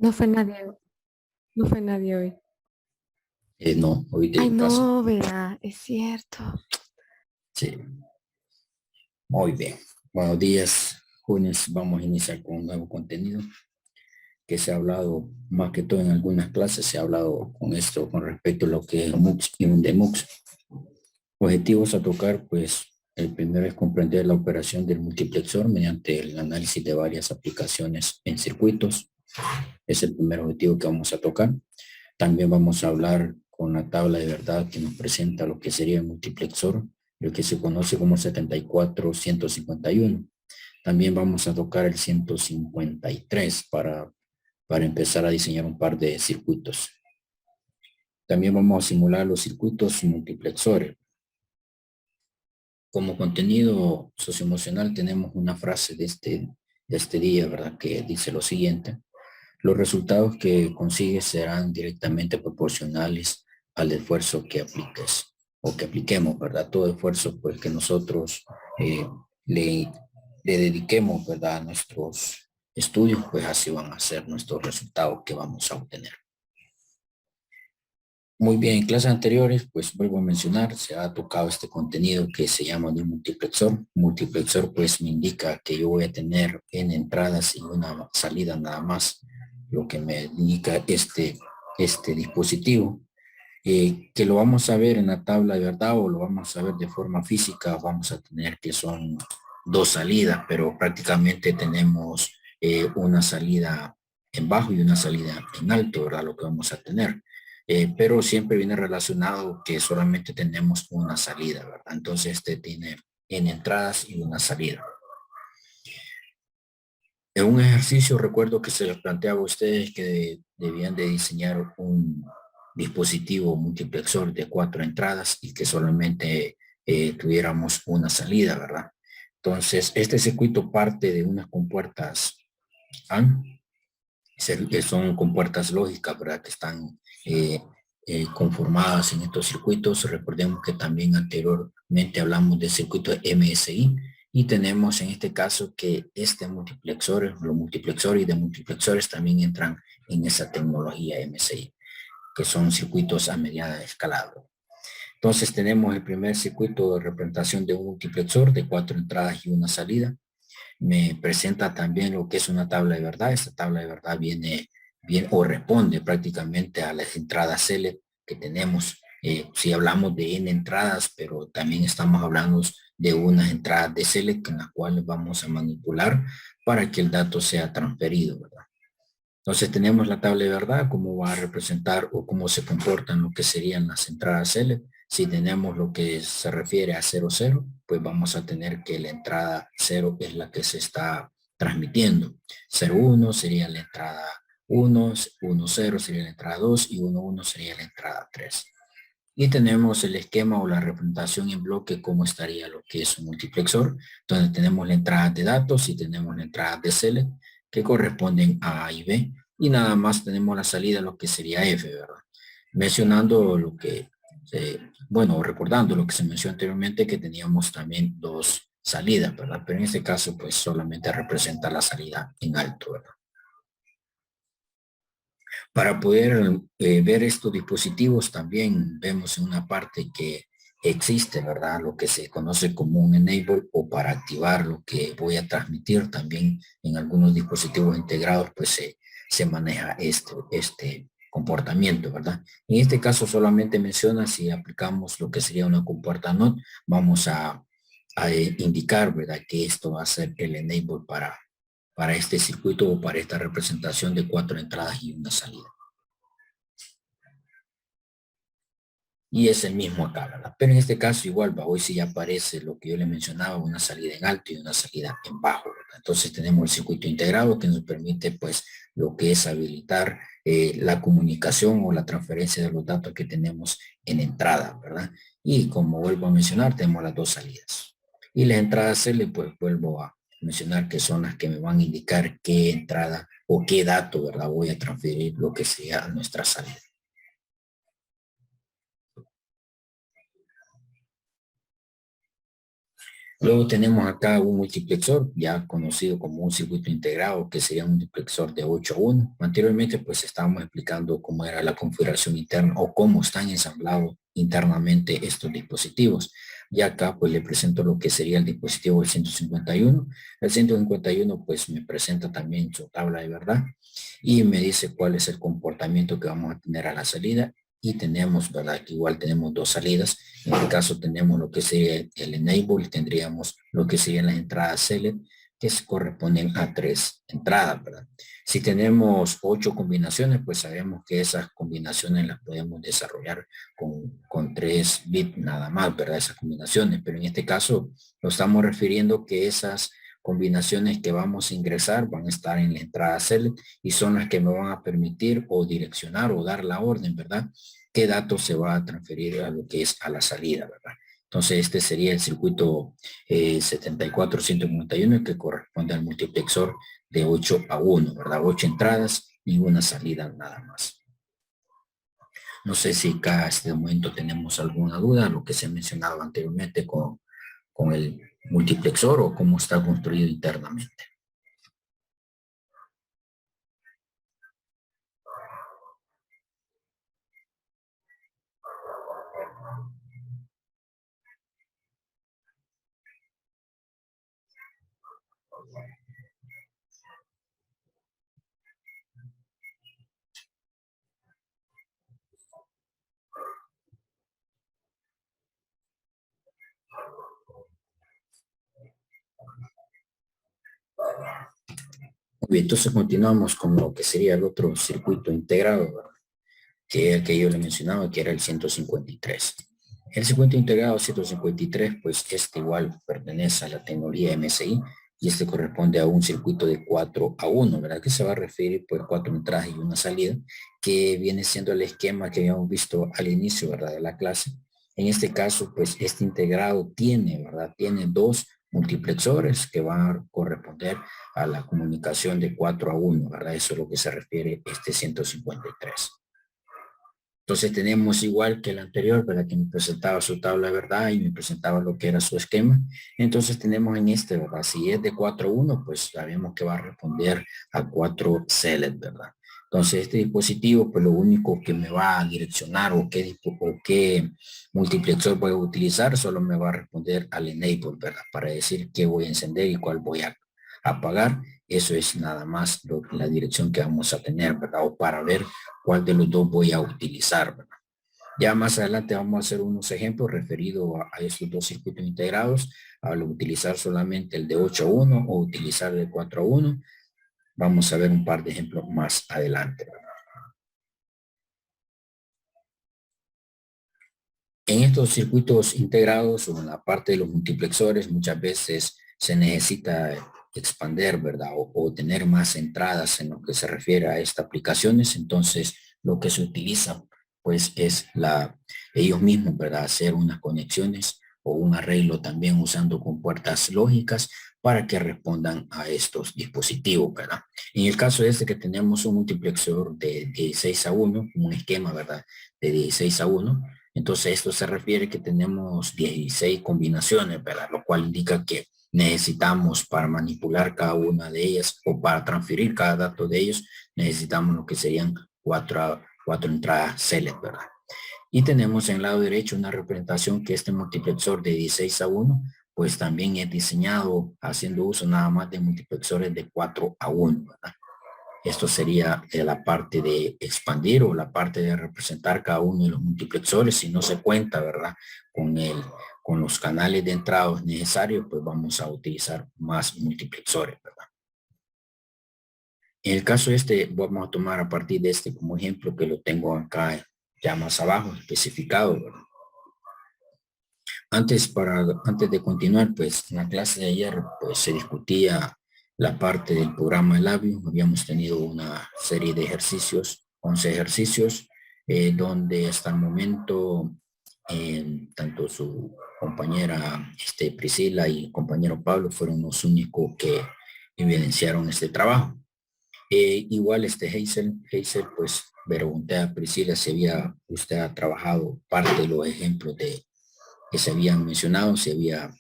No fue nadie, no fue nadie hoy. No, hoy Ay, de casa. no, verá, es cierto. Sí, muy bien. Buenos días, jóvenes. Vamos a iniciar con un nuevo contenido que se ha hablado, más que todo en algunas clases, se ha hablado con esto con respecto a lo que es MUX y un DEMUX. Objetivos a tocar, pues el primero es comprender la operación del multiplexor mediante el análisis de varias aplicaciones en circuitos. Es el primer objetivo que vamos a tocar. También vamos a hablar con la tabla de verdad que nos presenta lo que sería el multiplexor, el que se conoce como 74-151. También vamos a tocar el 153 para empezar a diseñar un par de circuitos. También vamos a simular los circuitos multiplexores. Como contenido socioemocional tenemos una frase de este día, ¿verdad? Que dice lo siguiente: los resultados que consigues serán directamente proporcionales al esfuerzo que apliques o que apliquemos, ¿verdad? Todo esfuerzo pues que nosotros eh, le, le dediquemos, ¿verdad? A nuestros estudios, pues así van a ser nuestros resultados que vamos a obtener. Muy bien, en clases anteriores, pues vuelvo a mencionar, se ha tocado este contenido que se llama de un multiplexor. Multiplexor pues me indica que yo voy a tener n entradas y una salida nada más, lo que me indica este dispositivo, que lo vamos a ver en la tabla de verdad o lo vamos a ver de forma física. Vamos a tener que son dos salidas, pero prácticamente tenemos una salida en bajo y una salida en alto, ¿verdad? Lo que vamos a tener. Pero siempre viene relacionado que solamente tenemos una salida, ¿verdad? Entonces este tiene en entradas y una salida. En un ejercicio recuerdo que se les planteaba a ustedes que debían de diseñar un dispositivo multiplexor de 4 entradas y que solamente tuviéramos una salida, ¿verdad? Entonces, este circuito parte de unas compuertas AND, que son compuertas lógicas, ¿verdad? Que están eh, conformadas en estos circuitos. Recordemos que también anteriormente hablamos del circuito MSI y tenemos en este caso que este multiplexor, los multiplexores y de multiplexores también entran en esa tecnología MSI, que son circuitos a mediada escala. Entonces tenemos el primer circuito de representación de un multiplexor de 4 entradas y una salida. Me presenta también lo que es una tabla de verdad. Esta tabla de verdad viene bien o responde prácticamente a las entradas select que tenemos. Si hablamos de n entradas, pero también estamos hablando de unas entradas de select en las cuales vamos a manipular para que el dato sea transferido, ¿verdad? Entonces tenemos la tabla de verdad, cómo va a representar o cómo se comportan lo que serían las entradas select. Si tenemos lo que se refiere a 00, pues vamos a tener que la entrada 0 es la que se está transmitiendo. 01 sería la entrada 1, 10 sería la entrada 2 y 11 sería la entrada 3. Y tenemos el esquema o la representación en bloque, cómo estaría lo que es un multiplexor, donde tenemos la entrada de datos y tenemos la entrada de select que corresponden a A y B. Y nada más tenemos la salida, lo que sería F, ¿verdad? Mencionando lo que, bueno, recordando lo que se mencionó anteriormente, que teníamos también dos salidas, ¿verdad? Pero en este caso, pues solamente representa la salida en alto, ¿verdad? Para poder ver estos dispositivos también vemos en una parte que existe, ¿verdad? Lo que se conoce como un enable o para activar lo que voy a transmitir también en algunos dispositivos integrados, pues se maneja este comportamiento, ¿verdad? En este caso solamente menciona si aplicamos lo que sería una compuerta NOT, vamos a indicar, ¿verdad? Que esto va a ser el enable para este circuito o para esta representación de 4 entradas y una salida. Y es el mismo acá, ¿verdad? Pero en este caso igual, hoy sí ya aparece lo que yo le mencionaba, una salida en alto y una salida en bajo, ¿verdad? Entonces tenemos el circuito integrado que nos permite pues lo que es habilitar la comunicación o la transferencia de los datos que tenemos en entrada, ¿verdad? Y como vuelvo a mencionar, tenemos las dos salidas. Y las entradas L, pues vuelvo a mencionar que son las que me van a indicar qué entrada o qué dato, ¿verdad? Voy a transferir lo que sea a nuestra salida. Luego tenemos acá un multiplexor, ya conocido como un circuito integrado, que sería un multiplexor de 8 a 1. Anteriormente, pues estábamos explicando cómo era la configuración interna o cómo están ensamblados internamente estos dispositivos. Y acá, pues le presento lo que sería el dispositivo del 151. El 151, pues me presenta también su tabla de verdad y me dice cuál es el comportamiento que vamos a tener a la salida. Y tenemos, ¿verdad? Que igual tenemos dos salidas. En este caso tenemos lo que sería el enable, tendríamos lo que serían las entradas select, que se corresponden a 3 entradas, ¿verdad? Si tenemos 8 combinaciones, pues sabemos que esas combinaciones las podemos desarrollar con 3 bits nada más, ¿verdad? Esas combinaciones, pero en este caso nos estamos refiriendo que esas combinaciones que vamos a ingresar van a estar en la entrada select y son las que me van a permitir o direccionar o dar la orden, ¿verdad? Qué datos se va a transferir a lo que es a la salida, ¿verdad? Entonces este sería el circuito 74151 que corresponde al multiplexor de 8 a 1, ¿verdad? 8 entradas y una salida nada más. No sé si acá a este momento tenemos alguna duda, lo que se ha mencionado anteriormente con el multiplexor o cómo está construido internamente. Bien, entonces continuamos con lo que sería el otro circuito integrado, ¿verdad? Que es el que yo le mencionaba, que era el 153. El circuito integrado 153, pues este igual pertenece a la tecnología MSI y este corresponde a un circuito de 4 a 1, ¿verdad? Que se va a referir pues 4 entradas y una salida, que viene siendo el esquema que habíamos visto al inicio, ¿verdad? De la clase. En este caso, pues este integrado tiene, ¿verdad? Tiene dos multiplexores que van a corresponder a la comunicación de 4 a 1, ¿verdad? Eso es lo que se refiere este 153. Entonces tenemos igual que el anterior, ¿verdad? Que me presentaba su tabla de verdad y me presentaba lo que era su esquema. Entonces tenemos en este, ¿verdad? Si es de 4 a 1, pues sabemos que va a responder a 4 select, ¿verdad? Entonces este dispositivo, pues lo único que me va a direccionar o qué multiplexor voy a utilizar, solo me va a responder al enable, ¿verdad? Para decir qué voy a encender y cuál voy a apagar. Eso es nada más la dirección que vamos a tener, ¿verdad? O para ver cuál de los dos voy a utilizar, ¿verdad? Ya más adelante vamos a hacer unos ejemplos referidos a estos dos circuitos integrados, al utilizar solamente el de 8 a 1 o utilizar el de 4 a 1. Vamos a ver un par de ejemplos más adelante, ¿verdad? En estos circuitos integrados o en la parte de los multiplexores muchas veces se necesita expander, ¿verdad? O tener más entradas en lo que se refiere a estas aplicaciones. Entonces, lo que se utiliza, pues, es ellos mismos, ¿verdad? Hacer unas conexiones o un arreglo también usando compuertas lógicas para que respondan a estos dispositivos, ¿verdad? En el caso este que tenemos un multiplexor de 16 a 1, un esquema, ¿verdad? De 16 a 1. Entonces esto se refiere que tenemos 16 combinaciones, ¿verdad? Lo cual indica que necesitamos para manipular cada una de ellas o para transferir cada dato de ellos, necesitamos lo que serían cuatro entradas select, ¿verdad? Y tenemos en el lado derecho una representación que este multiplexor de 16 a 1, pues también es diseñado haciendo uso nada más de multiplexores de 4 a 1, ¿verdad? Esto sería la parte de expandir o la parte de representar cada uno de los multiplexores. Si no se cuenta, ¿verdad? Con los canales de entradas necesarios, pues vamos a utilizar más multiplexores, ¿verdad? En el caso este, vamos a tomar a partir de este como ejemplo que lo tengo acá ya más abajo especificado, ¿verdad? Antes de continuar, pues en la clase de ayer, pues se discutía la parte del programa Labio. Habíamos tenido una serie de ejercicios, 11 ejercicios, donde hasta el momento, tanto su compañera Priscila y el compañero Pablo fueron los únicos que evidenciaron este trabajo. Igual Hazel, pues pregunté a Priscila si usted ha trabajado parte de los ejemplos que se habían mencionado, si había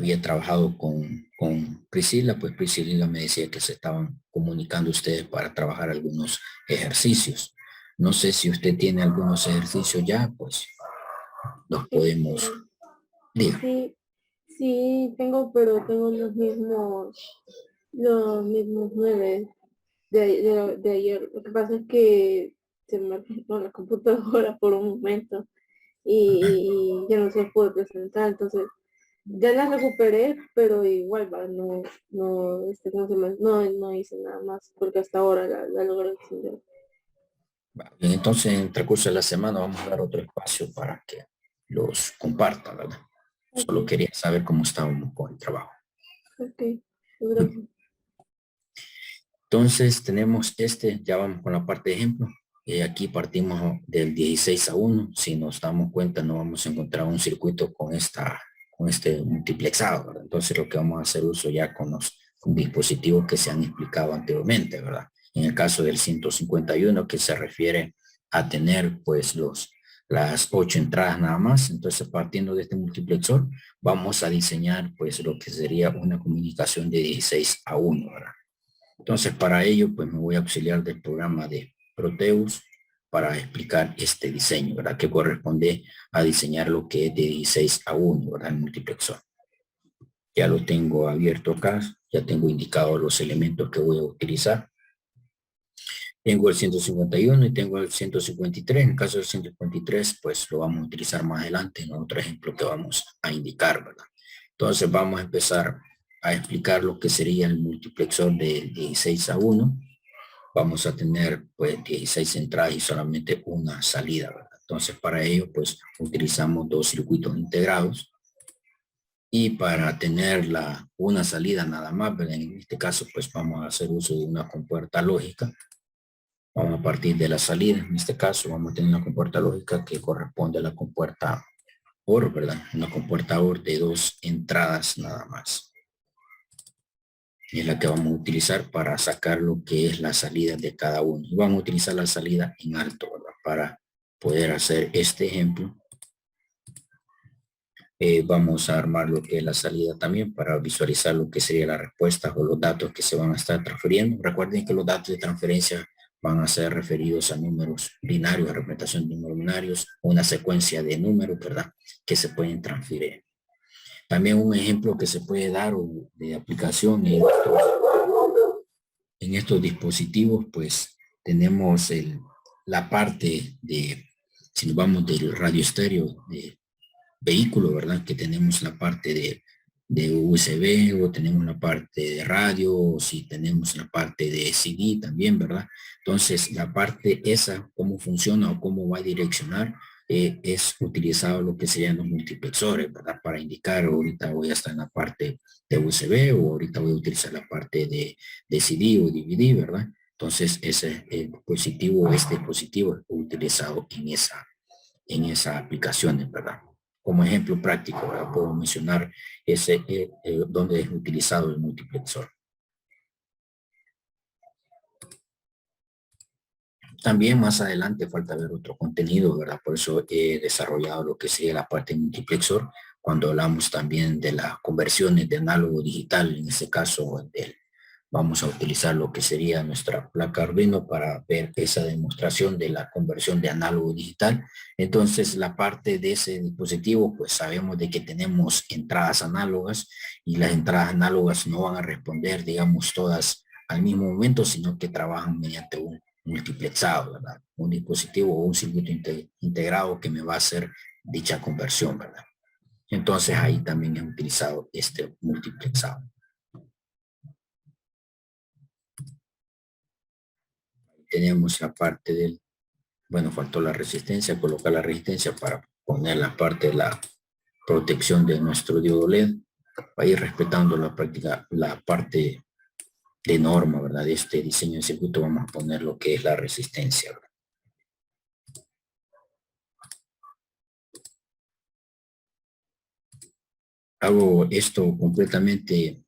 había trabajado con Priscila, pues Priscila me decía que se estaban comunicando ustedes para trabajar algunos ejercicios. No sé si usted tiene algunos ejercicios ya, pues los podemos, Este, diga. sí, sí, tengo, pero tengo los mismos 9 de ayer. Lo que pasa es que se me arruinó la computadora por un momento y ya no se puede presentar, entonces ya las recuperé, pero igual va, ¿cómo se llama? No hice nada más, porque hasta ahora la logré extender. Bien, entonces en el transcurso de la semana vamos a dar otro espacio para que los compartan, ¿verdad? Ok, Solo quería saber cómo estábamos con el trabajo. ok, Muy bien. gracias. Entonces tenemos ya vamos con la parte de ejemplo. Aquí partimos del 16:1. Si nos damos cuenta, no vamos a encontrar un circuito con este multiplexado, ¿verdad? Entonces lo que vamos a hacer uso ya con dispositivos que se han explicado anteriormente, ¿verdad? En el caso del 151, que se refiere a tener pues las 8 entradas nada más. Entonces partiendo de este multiplexor, vamos a diseñar pues lo que sería una comunicación de 16:1, ¿verdad? Entonces, para ello, pues me voy a auxiliar del programa de Proteus para explicar este diseño, ¿verdad? Que corresponde a diseñar lo que es de 16:1, ¿verdad? El multiplexor. Ya lo tengo abierto acá, ya tengo indicado los elementos que voy a utilizar. Tengo el 151 y tengo el 153. En el caso del 153, pues lo vamos a utilizar más adelante en otro ejemplo que vamos a indicar, ¿verdad? Entonces vamos a empezar a explicar lo que sería el multiplexor de 16:1. Vamos a tener pues 16 entradas y solamente una salida, ¿verdad? Entonces para ello pues utilizamos dos circuitos integrados y para tener una salida nada más, ¿verdad? En este caso pues vamos a hacer uso de una compuerta lógica. Vamos a partir de la salida, en este caso vamos a tener una compuerta lógica que corresponde a la compuerta OR, ¿verdad? Una compuerta OR de dos entradas nada más. Y es la que vamos a utilizar para sacar lo que es la salida de cada uno. Y vamos a utilizar la salida en alto, ¿verdad? Para poder hacer este ejemplo. Vamos a armar lo que es la salida también para visualizar lo que sería la respuesta o los datos que se van a estar transfiriendo. Recuerden que los datos de transferencia van a ser referidos a números binarios, a representación de números binarios, una secuencia de números, ¿verdad? Que se pueden transferir. También un ejemplo que se puede dar de aplicación en estos dispositivos, pues tenemos la parte de, si nos vamos del radio estéreo de vehículo, ¿verdad? Que tenemos la parte de USB o tenemos la parte de radio o si tenemos la parte de CD también, ¿verdad? Entonces, la parte esa, cómo funciona o cómo va a direccionar, es utilizado lo que serían los multiplexores, ¿verdad? Para indicar, ahorita voy a estar en la parte de USB o ahorita voy a utilizar la parte de CD o DVD, ¿verdad? Entonces, ese dispositivo, este dispositivo es utilizado en esas aplicaciones, ¿verdad? Como ejemplo práctico, ¿verdad? Puedo mencionar donde es utilizado el multiplexor. También más adelante falta ver otro contenido, ¿verdad? Por eso he desarrollado lo que sería la parte multiplexor, cuando hablamos también de las conversiones de análogo digital, en este caso vamos a utilizar lo que sería nuestra placa Arduino para ver esa demostración de la conversión de análogo digital. Entonces la parte de ese dispositivo, pues sabemos de que tenemos entradas análogas y las entradas análogas no van a responder, digamos, todas al mismo momento, sino que trabajan mediante un multiplexado, ¿verdad? Un dispositivo o un circuito integrado que me va a hacer dicha conversión, ¿verdad? Entonces ahí también he utilizado este multiplexado. Tenemos la parte bueno, faltó la resistencia, colocar la resistencia para poner la parte de la protección de nuestro diodo LED, para ir respetando la práctica, la parte de norma, ¿verdad? De este diseño de circuito vamos a poner lo que es la resistencia, ¿verdad? Hago esto completamente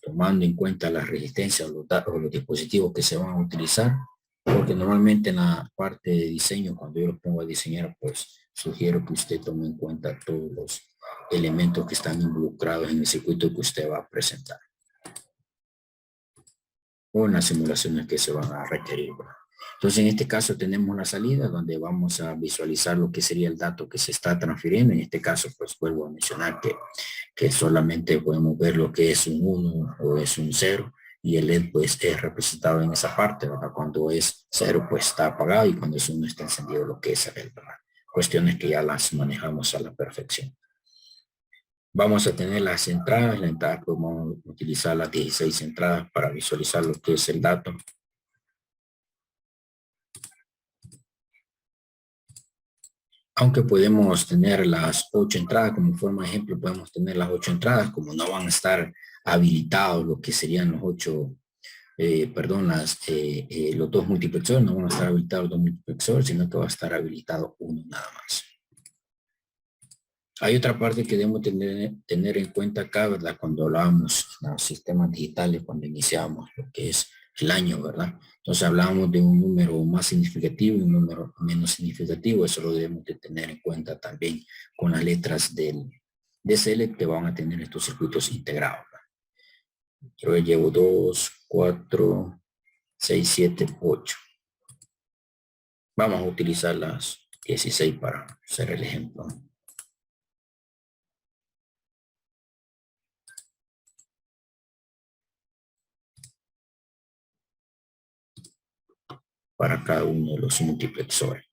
tomando en cuenta las resistencias o los dispositivos que se van a utilizar, porque normalmente en la parte de diseño, cuando yo lo pongo a diseñar, pues sugiero que usted tome en cuenta todos elementos que están involucrados en el circuito que usted va a presentar. O en las simulaciones que se van a requerir, ¿verdad? Entonces, en este caso tenemos la salida donde vamos a visualizar lo que sería el dato que se está transfiriendo. En este caso, pues vuelvo a mencionar que solamente podemos ver lo que es un 1 o es un 0 y el LED pues es representado en esa parte, ¿verdad? Cuando es 0 pues está apagado y cuando es 1 está encendido lo que es el LED, ¿verdad? Cuestiones que ya las manejamos a la perfección. Vamos a tener las entradas, la entrada pues vamos a utilizar las 16 entradas para visualizar lo que es el dato. Aunque podemos tener las 8 entradas, como forma de ejemplo, podemos tener las 8 entradas, como no van a estar habilitados lo que serían los 8, los dos multiplexores, no van a estar habilitados los dos multiplexores, sino que va a estar habilitado uno nada más. Hay otra parte que debemos tener en cuenta acá, ¿verdad? Cuando hablábamos de los sistemas digitales, cuando iniciamos lo que es el año, ¿verdad? Entonces hablábamos de un número más significativo y un número menos significativo. Eso lo debemos de tener en cuenta también con las letras de Select que van a tener estos circuitos integrados, ¿verdad? Yo llevo 2, 4, 6, 7, 8. Vamos a utilizar las 16 para hacer el ejemplo. Para cada uno de los multiplexores.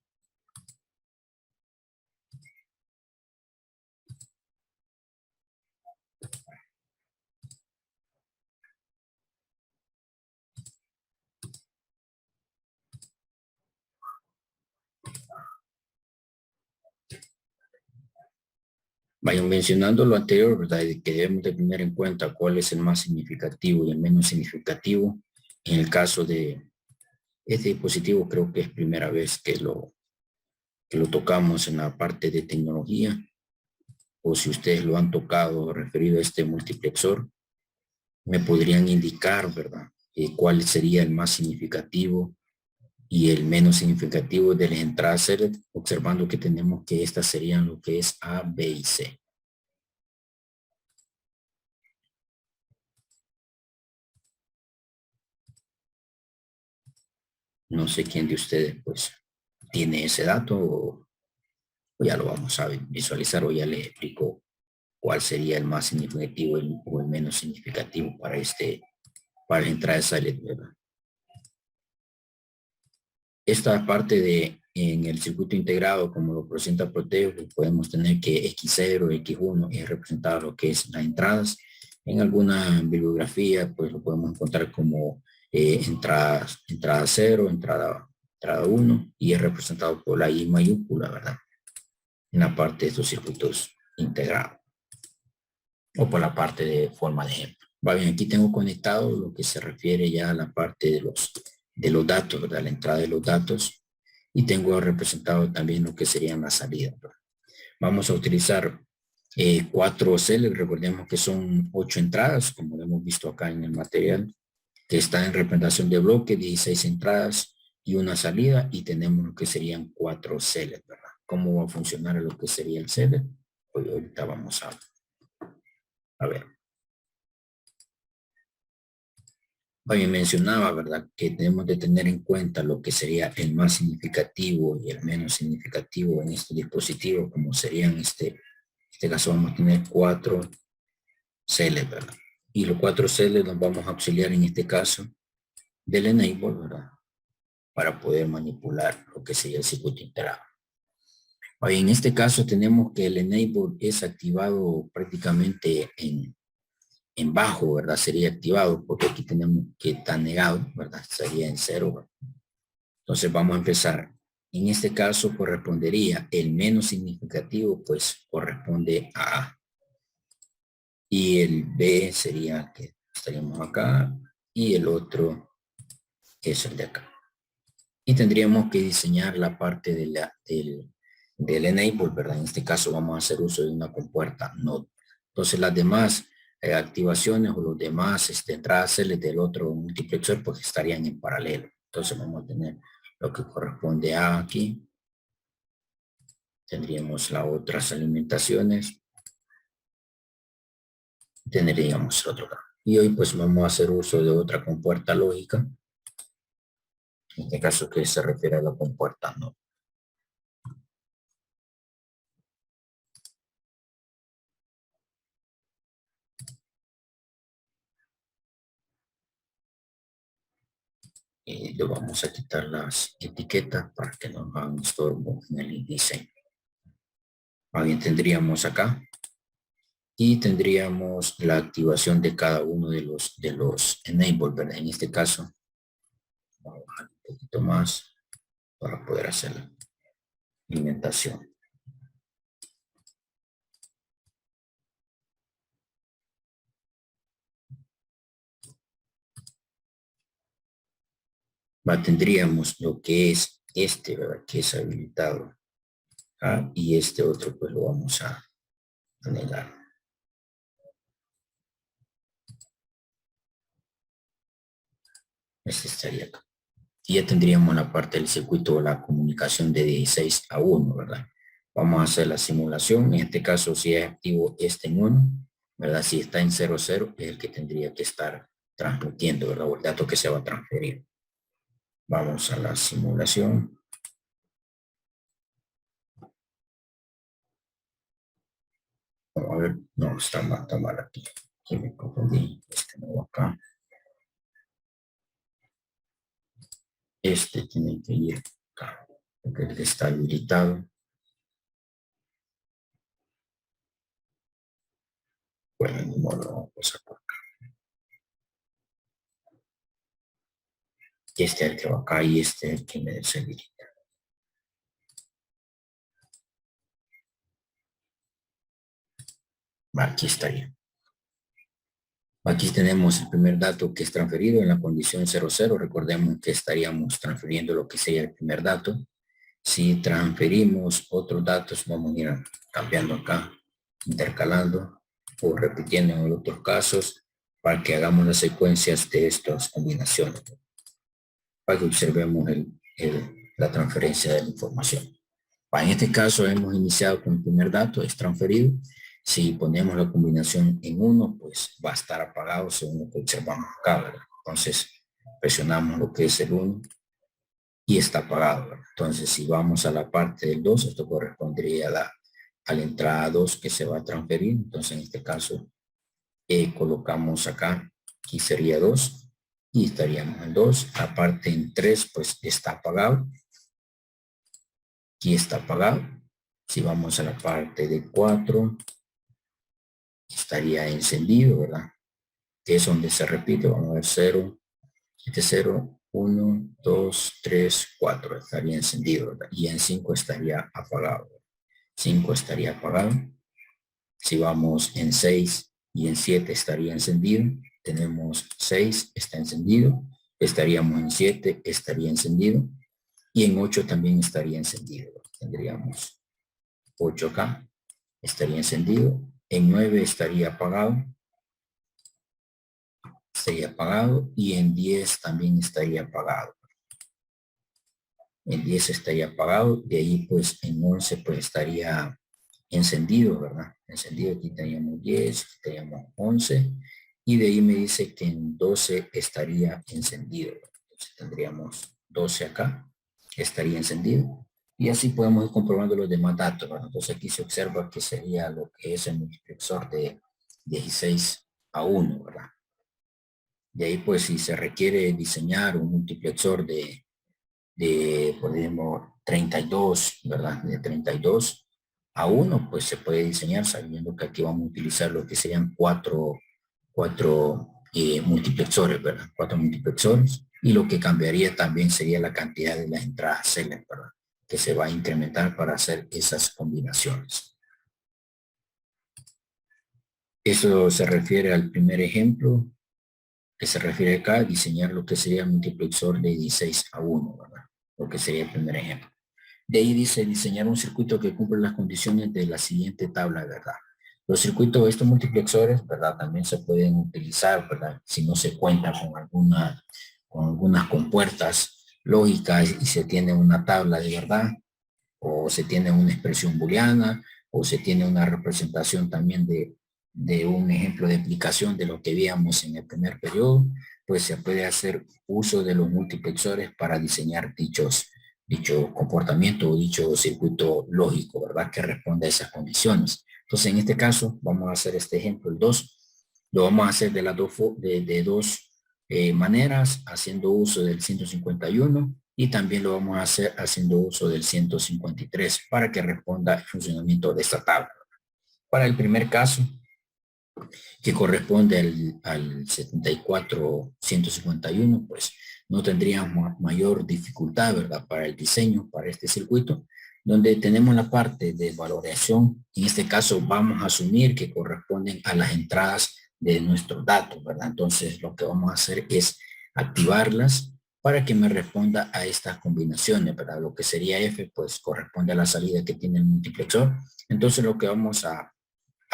Vayan mencionando lo anterior, ¿verdad? Y que debemos de tener en cuenta cuál es el más significativo y el menos significativo. En el caso de este dispositivo, creo que es primera vez que lo tocamos en la parte de tecnología. O si ustedes lo han tocado referido a este multiplexor, me podrían indicar, ¿verdad? Cuál sería el más significativo y el menos significativo de las entradas select, observando que tenemos que estas serían lo que es A, B y C. No sé quién de ustedes pues tiene ese dato o ya lo vamos a visualizar o ya les explico cuál sería el más significativo o el menos significativo para entrar a esa LED, ¿verdad? Esta parte de en el circuito integrado, como lo presenta Proteo, podemos tener que X0, X1 es representado lo que es las entradas. En alguna bibliografía, pues lo podemos encontrar como entrada 0, entrada 1 y es representado por la I mayúscula, ¿verdad? En la parte de estos circuitos integrados o por la parte de forma de ejemplo. Va bien, aquí tengo conectado lo que se refiere ya a la parte de los datos, ¿verdad? La entrada de los datos y tengo representado también lo que serían las salidas, ¿verdad? Vamos a utilizar 4 celdas, recordemos que son 8 entradas, como lo hemos visto acá en el material, que está en representación de bloque, 16 entradas y una salida, y tenemos lo que serían 4 celdas, ¿verdad? ¿Cómo va a funcionar lo que sería el celda? Pues ahorita vamos a ver. Oye, mencionaba, ¿verdad? Que tenemos de tener en cuenta lo que sería el más significativo y el menos significativo en este dispositivo, como serían este caso vamos a tener 4 celdas, ¿verdad? Y los 4 celdas nos vamos a auxiliar en este caso del enable, ¿verdad? Para poder manipular lo que sería el circuito integrado. Oye, en este caso tenemos que el enable es activado prácticamente en bajo, ¿verdad? Sería activado porque aquí tenemos que está negado, ¿verdad? Sería en 0, ¿verdad? Entonces vamos a empezar. En este caso correspondería el menos significativo, pues corresponde a A. Y el B sería que estaríamos acá y el otro es el de acá. Y tendríamos que diseñar la parte del enable, ¿verdad? En este caso vamos a hacer uso de una compuerta node. Entonces las demás activaciones o los demás entradas celdas del otro multiplexor pues estarían en paralelo. Entonces vamos a tener lo que corresponde a aquí. Tendríamos las otras alimentaciones tendríamos el otro caso. Y hoy pues vamos a hacer uso de otra compuerta lógica, en este caso que se refiere a la compuerta no. Y le vamos a quitar las etiquetas para que no hagan estorbo en el diseño. Bien, tendríamos acá y tendríamos la activación de cada uno de los enable, ¿verdad? En este caso vamos a bajar un poquito más para poder hacer la alimentación. Tendríamos lo que es este, ¿verdad? Que es habilitado. Y este otro pues lo vamos a negar. Este estaría acá. Y ya tendríamos la parte del circuito, la comunicación de 16 a 1, ¿verdad? Vamos a hacer la simulación. En este caso, si es activo este en 1, ¿verdad? Si está en 0, 0, es el que tendría que estar transmitiendo, ¿verdad? O el dato que se va a transferir. Vamos a la simulación. Vamos a ver. No, está mal aquí. Aquí me confundí. Este nuevo acá. Este tiene que ir acá, porque el que está habilitado. Bueno, ni modo, vamos a por acá. Este es el que va acá y este es el que me deshabilita. Aquí estaría. Aquí tenemos el primer dato que es transferido en la condición 00. Recordemos que estaríamos transfiriendo lo que sería el primer dato. Si transferimos otros datos, vamos a ir cambiando acá, intercalando o repitiendo en otros casos para que hagamos las secuencias de estas combinaciones, para que observemos la transferencia de la información. En este caso hemos iniciado con el primer dato, es transferido. Si ponemos la combinación en 1, pues va a estar apagado según lo que observamos acá, ¿verdad? Entonces presionamos lo que es el 1 y está apagado, ¿verdad? Entonces si vamos a la parte del 2, esto correspondería a la entrada 2 que se va a transferir. Entonces en este caso colocamos acá, aquí sería 2 y estaríamos en 2. La parte en 3 pues está apagado. Aquí está apagado. Si vamos a la parte de 4, estaría encendido, ¿verdad? Que es donde se repite. Vamos a ver 0, 0, 1, 2, 3, 4. Estaría encendido, ¿verdad? Y en 5 estaría apagado. 5 estaría apagado. Si vamos en 6 y en 7 estaría encendido. Tenemos 6, está encendido. Estaríamos en 7, estaría encendido. Y en 8 también estaría encendido. Tendríamos 8 acá, estaría encendido. En 9 estaría apagado. Estaría apagado. Y en 10 también estaría apagado. En 10 estaría apagado. De ahí pues en 11 pues estaría encendido, ¿verdad? Encendido, aquí teníamos 10, aquí teníamos 11. Y de ahí me dice que en 12 estaría encendido. Entonces tendríamos 12 acá, estaría encendido. Y así podemos ir comprobando los demás datos, ¿verdad? Entonces aquí se observa que sería lo que es el multiplexor de 16 a 1, ¿verdad? De ahí pues si se requiere diseñar un multiplexor por ejemplo, 32, ¿verdad? De 32 a 1, pues se puede diseñar sabiendo que aquí vamos a utilizar lo que serían cuatro multiplexores, ¿verdad? 4 multiplexores. Y lo que cambiaría también sería la cantidad de las entradas select, ¿verdad? Que se va a incrementar para hacer esas combinaciones. Eso se refiere al primer ejemplo, que se refiere acá a diseñar lo que sería el multiplexor de 16 a 1, ¿verdad? Lo que sería el primer ejemplo. De ahí dice diseñar un circuito que cumple las condiciones de la siguiente tabla, ¿verdad? Los circuitos, estos multiplexores, ¿verdad? También se pueden utilizar, ¿verdad? Si no se cuenta con algunas compuertas lógicas y se tiene una tabla de verdad, o se tiene una expresión booleana, o se tiene una representación también de un ejemplo de aplicación de lo que veíamos en el primer periodo, pues se puede hacer uso de los multiplexores para diseñar dicho comportamiento o dicho circuito lógico, ¿verdad? Que responde a esas condiciones. Entonces, en este caso, vamos a hacer este ejemplo, el 2. Lo vamos a hacer de las dos maneras, haciendo uso del 151 y también lo vamos a hacer haciendo uso del 153 para que responda el funcionamiento de esta tabla. Para el primer caso, que corresponde al 74-151, pues no tendríamos mayor dificultad, ¿verdad? Para el diseño, para este circuito, donde tenemos la parte de valoración. En este caso vamos a asumir que corresponden a las entradas de nuestros datos, ¿verdad? Entonces lo que vamos a hacer es activarlas para que me responda a estas combinaciones, ¿verdad? Lo que sería F, pues corresponde a la salida que tiene el multiplexor. Entonces lo que vamos a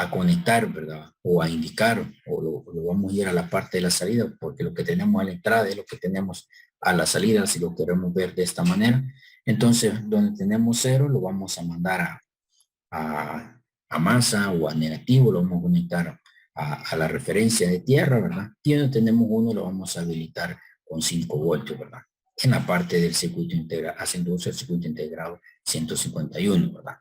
conectar, ¿verdad? O a indicar, o lo vamos a ir a la parte de la salida, porque lo que tenemos a la entrada es lo que tenemos a la salida, si lo queremos ver de esta manera. Entonces, donde tenemos 0, lo vamos a mandar a masa o a negativo, lo vamos a conectar a la referencia de tierra, ¿verdad? Y donde tenemos 1, lo vamos a habilitar con 5 voltios, ¿verdad? En la parte del circuito integrado, haciendo uso del circuito integrado 151, ¿verdad?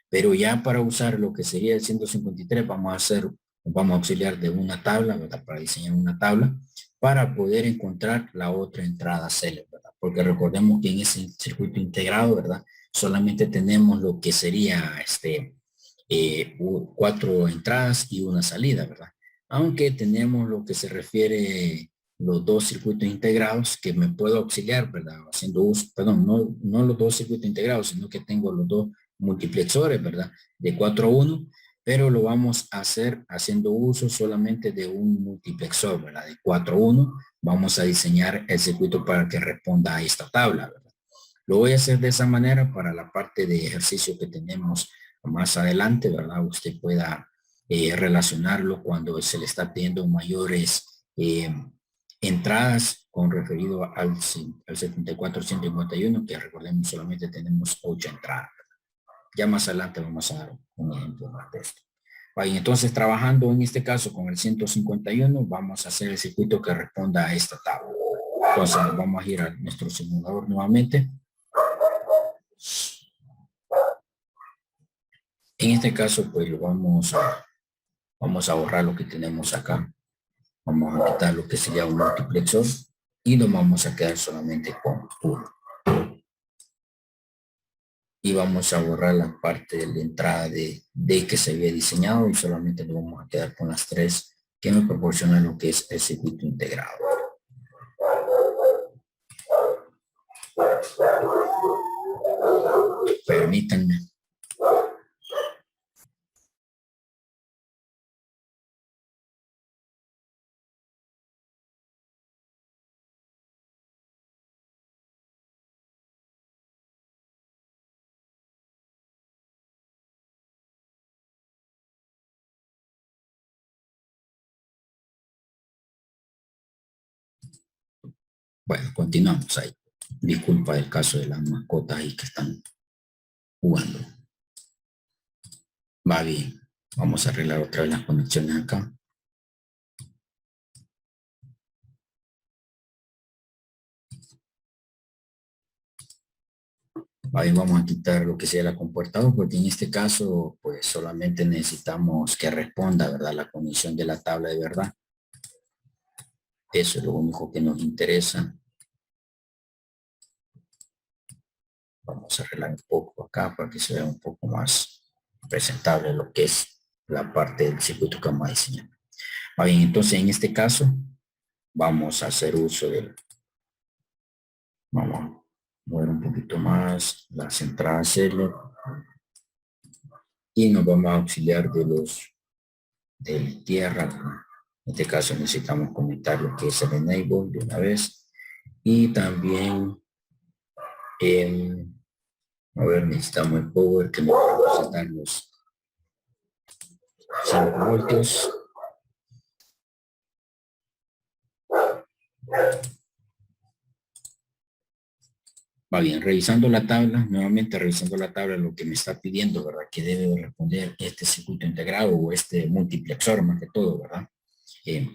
Pero ya para usar lo que sería el 153, vamos a auxiliar de una tabla, ¿verdad? Para diseñar una tabla, para poder encontrar la otra entrada CL, ¿verdad? Porque recordemos que en ese circuito integrado, ¿verdad? Solamente tenemos lo que sería 4 entradas y una salida, ¿verdad? Aunque tenemos lo que se refiere los dos circuitos integrados que me puedo auxiliar, ¿verdad? Haciendo uso, perdón, no los dos circuitos integrados, sino que tengo los dos multiplexores, ¿verdad? De 4 a 1, pero lo vamos a hacer haciendo uso solamente de un multiplexor, ¿verdad? De 4 a 1, vamos a diseñar el circuito para que responda a esta tabla, ¿verdad? Lo voy a hacer de esa manera para la parte de ejercicio que tenemos más adelante, ¿verdad? Usted pueda relacionarlo cuando se le está pidiendo mayores entradas con referido al 74-151, que recordemos solamente tenemos 8 entradas. Ya más adelante vamos a dar un ejemplo más de esto. Vale, entonces trabajando en este caso con el 151, vamos a hacer el circuito que responda a esta tabla. Entonces vamos a ir a nuestro simulador nuevamente. En este caso, pues lo vamos a borrar lo que tenemos acá. Vamos a quitar lo que sería un multiplexor y nos vamos a quedar solamente con 1. Y vamos a borrar la parte de la entrada de que se había diseñado y solamente nos vamos a quedar con las 3 que nos proporcionan lo que es el circuito integrado. Permítanme. Bueno, continuamos ahí. Disculpa el caso de las mascotas ahí que están jugando. Va bien. Vamos a arreglar otra vez las conexiones acá. Ahí vamos a quitar lo que sea la compuerta, porque en este caso, pues solamente necesitamos que responda, ¿verdad? La condición de la tabla de verdad. Eso es lo único que nos interesa. Vamos a arreglar un poco acá para que se vea un poco más presentable lo que es la parte del circuito que vamos a diseñar. Bien, entonces en este caso vamos a hacer uso del, vamos a mover un poquito más las entradas L y nos vamos a auxiliar de tierra. En este caso necesitamos conectar lo que es el enable de una vez y también a ver, necesitamos el power que nos va a representar los 5 voltios. Va bien, revisando la tabla, nuevamente revisando la tabla, lo que me está pidiendo, ¿verdad? Que debe responder este circuito integrado o este multiplexor más que todo, ¿verdad? Eh,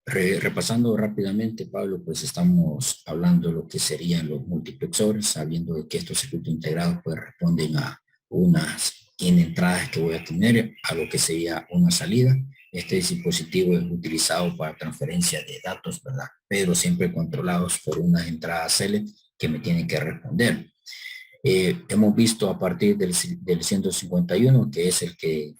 repasando rápidamente, Pablo, pues estamos hablando de lo que serían los multiplexores, sabiendo de que estos circuitos integrados pues responden a unas N entradas que voy a tener, a lo que sería una salida. Este dispositivo es utilizado para transferencia de datos, ¿verdad? Pero siempre controlados por unas entradas select que me tienen que responder. Hemos visto a partir del 151, que es el que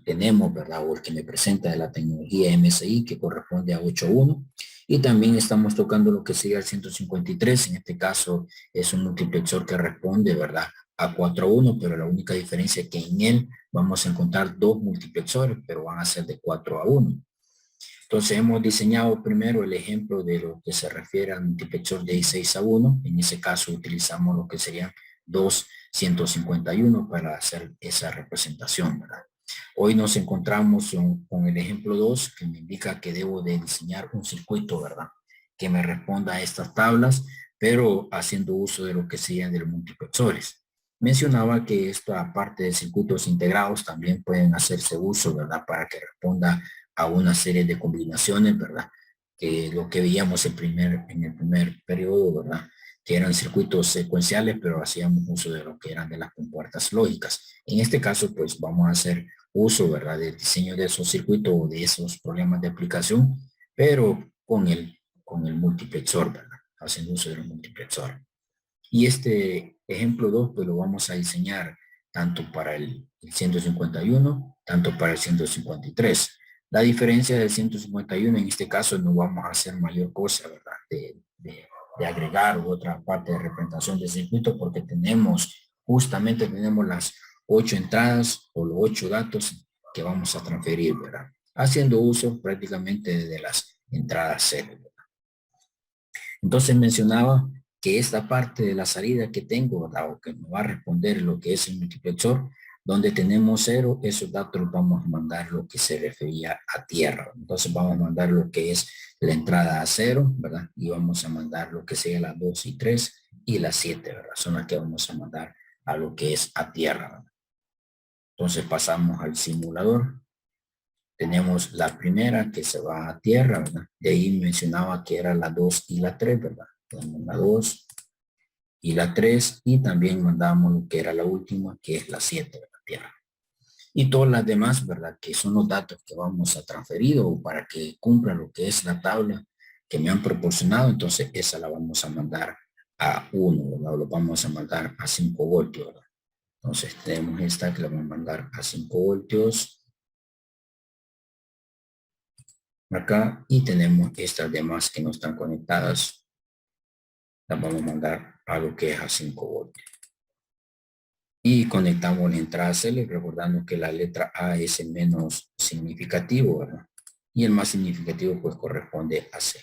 tenemos, ¿verdad? O el que me presenta de la tecnología MSI, que corresponde a 8.1. Y también estamos tocando lo que sería el 153. En este caso es un multiplexor que responde, ¿verdad? A 4.1, pero la única diferencia es que en él vamos a encontrar dos multiplexores, pero van a ser de 4-1. Entonces hemos diseñado primero el ejemplo de lo que se refiere al multiplexor de 16-1. En ese caso utilizamos lo que serían dos 151 para hacer esa representación, ¿verdad? Hoy nos encontramos con el ejemplo 2 que me indica que debo de diseñar un circuito, ¿verdad? Que me responda a estas tablas, pero haciendo uso de lo que serían de los multiplexores. Mencionaba que esto, aparte de circuitos integrados, también pueden hacerse uso, ¿verdad? Para que responda a una serie de combinaciones, ¿verdad? Que lo que veíamos en el primer periodo, ¿verdad? Que eran circuitos secuenciales, pero hacíamos uso de lo que eran de las compuertas lógicas. En este caso, pues vamos a hacer uso, ¿verdad? Del diseño de esos circuitos o de esos problemas de aplicación, pero con el multiplexor, ¿verdad? Haciendo uso del multiplexor. Y este ejemplo 2, pues lo vamos a diseñar tanto para el 151, tanto para el 153. La diferencia del 151, en este caso no vamos a hacer mayor cosa, ¿verdad? De agregar otra parte de representación del circuito porque justamente tenemos las 8 entradas o los 8 datos que vamos a transferir, ¿verdad? Haciendo uso prácticamente de las entradas 0. Entonces mencionaba que esta parte de la salida que tengo, ¿verdad? O que me va a responder lo que es el multiplexor, donde tenemos 0, esos datos los vamos a mandar lo que se refería a tierra. Entonces vamos a mandar lo que es la entrada a 0, ¿verdad? Y vamos a mandar lo que sea las 2 y 3 y las 7, ¿verdad? Son las que vamos a mandar a lo que es a tierra, ¿verdad? Entonces pasamos al simulador. Tenemos la primera que se va a tierra, ¿verdad? De ahí mencionaba que era la 2 y la 3, ¿verdad? Tenemos la 2 y la 3 y también mandamos lo que era la última, que es la 7 de la tierra. Y todas las demás, ¿verdad? Que son los datos que vamos a transferir o para que cumpla lo que es la tabla que me han proporcionado. Entonces esa la vamos a mandar a 1, ¿verdad? O lo vamos a mandar a 5 voltios, ¿verdad? Entonces tenemos esta que la vamos a mandar a 5 voltios acá y tenemos estas demás que no están conectadas, las vamos a mandar a lo que es a 5 voltios. Y conectamos la entrada CL, recordando que la letra A es el menos significativo, ¿verdad? Y el más significativo pues corresponde a C.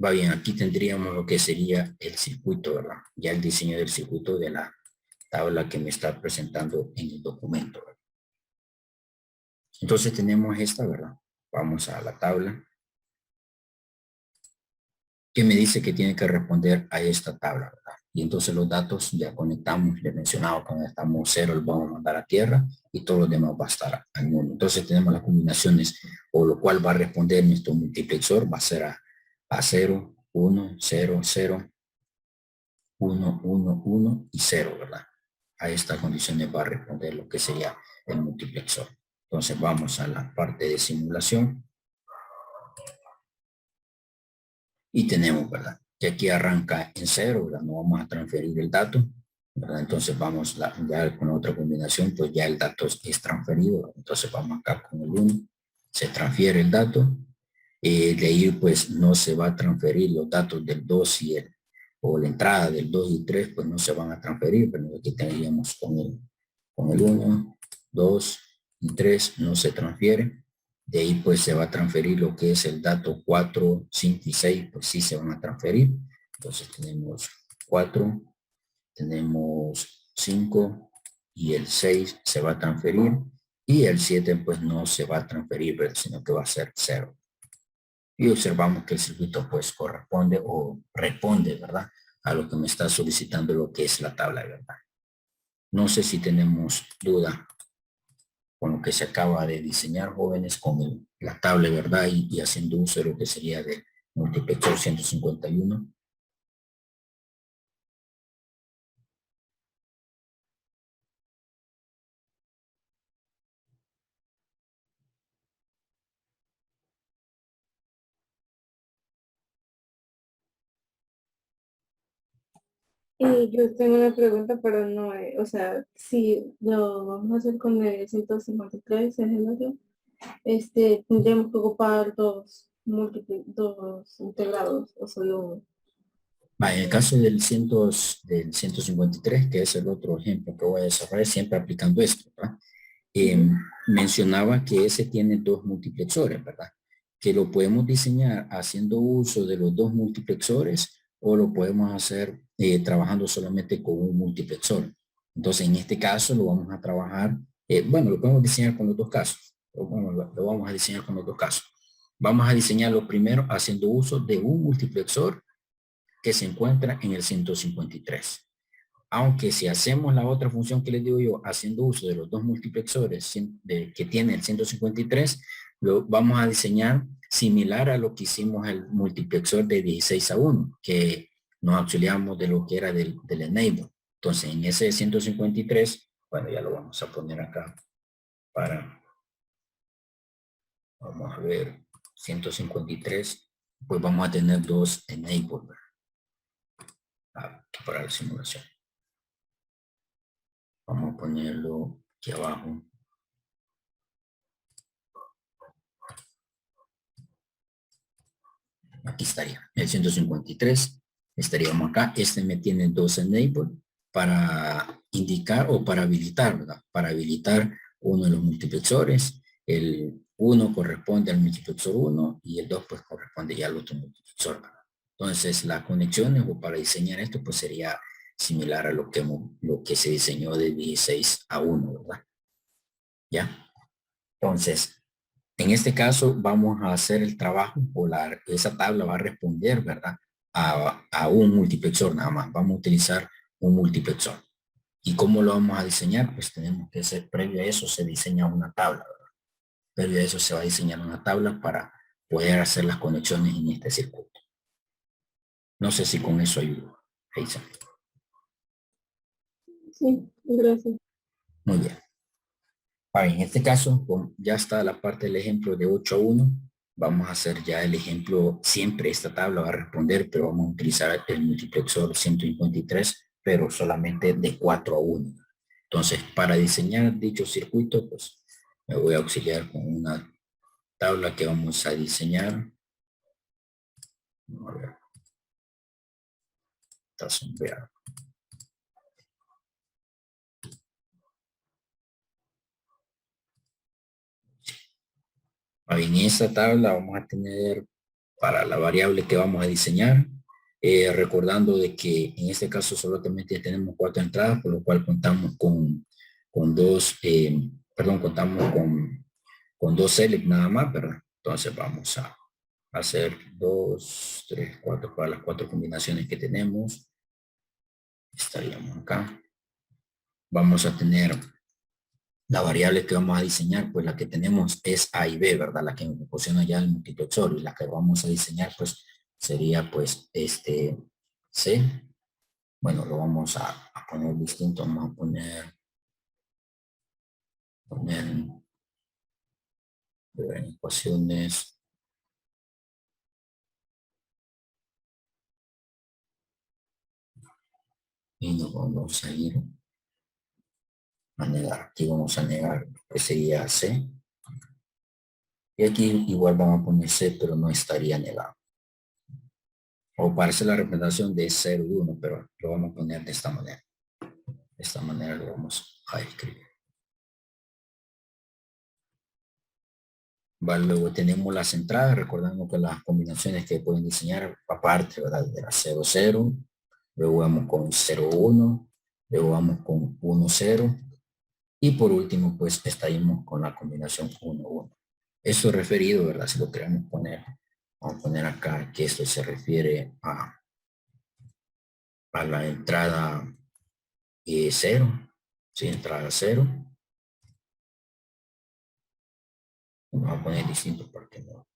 Va bien, aquí tendríamos lo que sería el circuito, ¿verdad? Ya el diseño del circuito de la tabla que me está presentando en el documento, ¿verdad? Entonces tenemos esta, ¿verdad? Vamos a la tabla que me dice que tiene que responder a esta tabla, ¿verdad? Y entonces los datos ya conectamos, le he mencionado, conectamos 0, los vamos a mandar a tierra y todo lo demás va a estar al 1. Entonces tenemos las combinaciones, o lo cual va a responder nuestro multiplexor, va a ser a 0, 1, 0, 0, 1, 1, 1 y 0, ¿verdad? A estas condiciones va a responder lo que sería el multiplexor. Entonces vamos a la parte de simulación. Y tenemos, ¿verdad? Que aquí arranca en 0, ¿verdad? No vamos a transferir el dato, ¿verdad? Entonces vamos ya con otra combinación, pues ya el dato es transferido, ¿verdad? Entonces vamos acá con el 1, se transfiere el dato, de ahí pues no se va a transferir los datos del 2 o la entrada del 2 y 3, pues no se van a transferir, pero aquí tendríamos con el 1, 2 y 3 no se transfiere. De ahí pues se va a transferir lo que es el dato 4, 5 y 6, pues sí se van a transferir. Entonces tenemos 4, tenemos 5 y el 6 se va a transferir. y el 7 pues no se va a transferir, ¿verdad? Sino que va a ser 0. Y observamos que el circuito pues corresponde o responde, ¿verdad? A lo que me está solicitando lo que es la tabla de verdad. No sé si tenemos duda con lo que se acaba de diseñar, jóvenes, con la tabla de verdad y haciendo uso de lo que sería del multiplexor 151. Y yo tengo una pregunta, pero no, o sea, si lo vamos a hacer con el 153 en el otro, tendríamos que ocupar dos integrados, o solo uno. En el caso del 153, que es el otro ejemplo que voy a desarrollar, siempre aplicando esto, ¿verdad? Ujú. Mencionaba que ese tiene dos multiplexores, ¿verdad? Que lo podemos diseñar haciendo uso de los dos multiplexores o lo podemos hacer trabajando solamente con un multiplexor. Entonces, en este caso lo vamos a trabajar, bueno, lo podemos diseñar con los dos casos. Bueno, lo vamos a diseñar con los dos casos. Vamos a diseñarlo primero haciendo uso de un multiplexor que se encuentra en el 153. Aunque si hacemos la otra función que les digo yo, haciendo uso de los dos multiplexores que tiene el 153, lo vamos a diseñar similar a lo que hicimos el multiplexor de 16:1, que nos auxiliamos de lo que era del enable. Entonces, en ese 153, bueno, ya lo vamos a poner acá para, vamos a ver, 153, pues vamos a tener dos enable para la simulación. Vamos a ponerlo aquí abajo. Aquí estaría el 153. Estaríamos acá. Este me tiene dos enable para indicar o para habilitar, ¿verdad? Para habilitar uno de los multiplexores. El 1 corresponde al multiplexor 1 y el 2 pues corresponde ya al otro multiplexor, ¿verdad? Entonces las conexiones o para diseñar esto pues sería similar a lo que se diseñó de 16:1, ¿verdad? ¿Ya? Entonces, en este caso vamos a hacer el trabajo o esa tabla va a responder, ¿verdad? A un multiplexor nada más. Vamos a utilizar un multiplexor. ¿Y cómo lo vamos a diseñar? Pues tenemos que hacer, previo a eso se diseña una tabla, ¿verdad? Previo a eso se va a diseñar una tabla para poder hacer las conexiones en este circuito. No sé si con eso ayuda. Hazel. Sí, gracias. Muy bien. En este caso, ya está la parte del ejemplo de 8:1. Vamos a hacer ya el ejemplo, siempre esta tabla va a responder, pero vamos a utilizar el multiplexor 153, pero solamente de 4:1. Entonces, para diseñar dicho circuito, pues me voy a auxiliar con una tabla que vamos a diseñar. A ver, está sombreado. En esta tabla vamos a tener para la variable que vamos a diseñar, recordando de que en este caso solamente tenemos 4 entradas, por lo cual contamos con dos, contamos con dos select nada más, ¿verdad? Entonces vamos a hacer 2, 3, 4 para las 4 combinaciones que tenemos. Estaríamos acá. Vamos a tener la variable que vamos a diseñar, pues la que tenemos es A y B, ¿verdad? La que me proporciona ya el multiplexor y la que vamos a diseñar, pues sería pues C. Bueno, lo vamos a poner distinto, vamos a poner en ecuaciones. Y nos vamos a ir a negar. Aquí vamos a negar que sería C. Y aquí igual vamos a poner C, pero no estaría negado. O parece la representación de 0 y 1, pero lo vamos a poner de esta manera. De esta manera lo vamos a escribir. Vale, luego tenemos las entradas, recordando que las combinaciones que pueden diseñar aparte, ¿verdad? De la 0, 0, luego vamos con 0, 1, luego vamos con 1, 0 Y por último, pues estaremos con la combinación 1, 1. Esto referido, ¿verdad? Si lo queremos poner, vamos a poner acá que esto se refiere a la entrada 0, ¿sí? Entrada 0. Vamos a poner distinto para que no.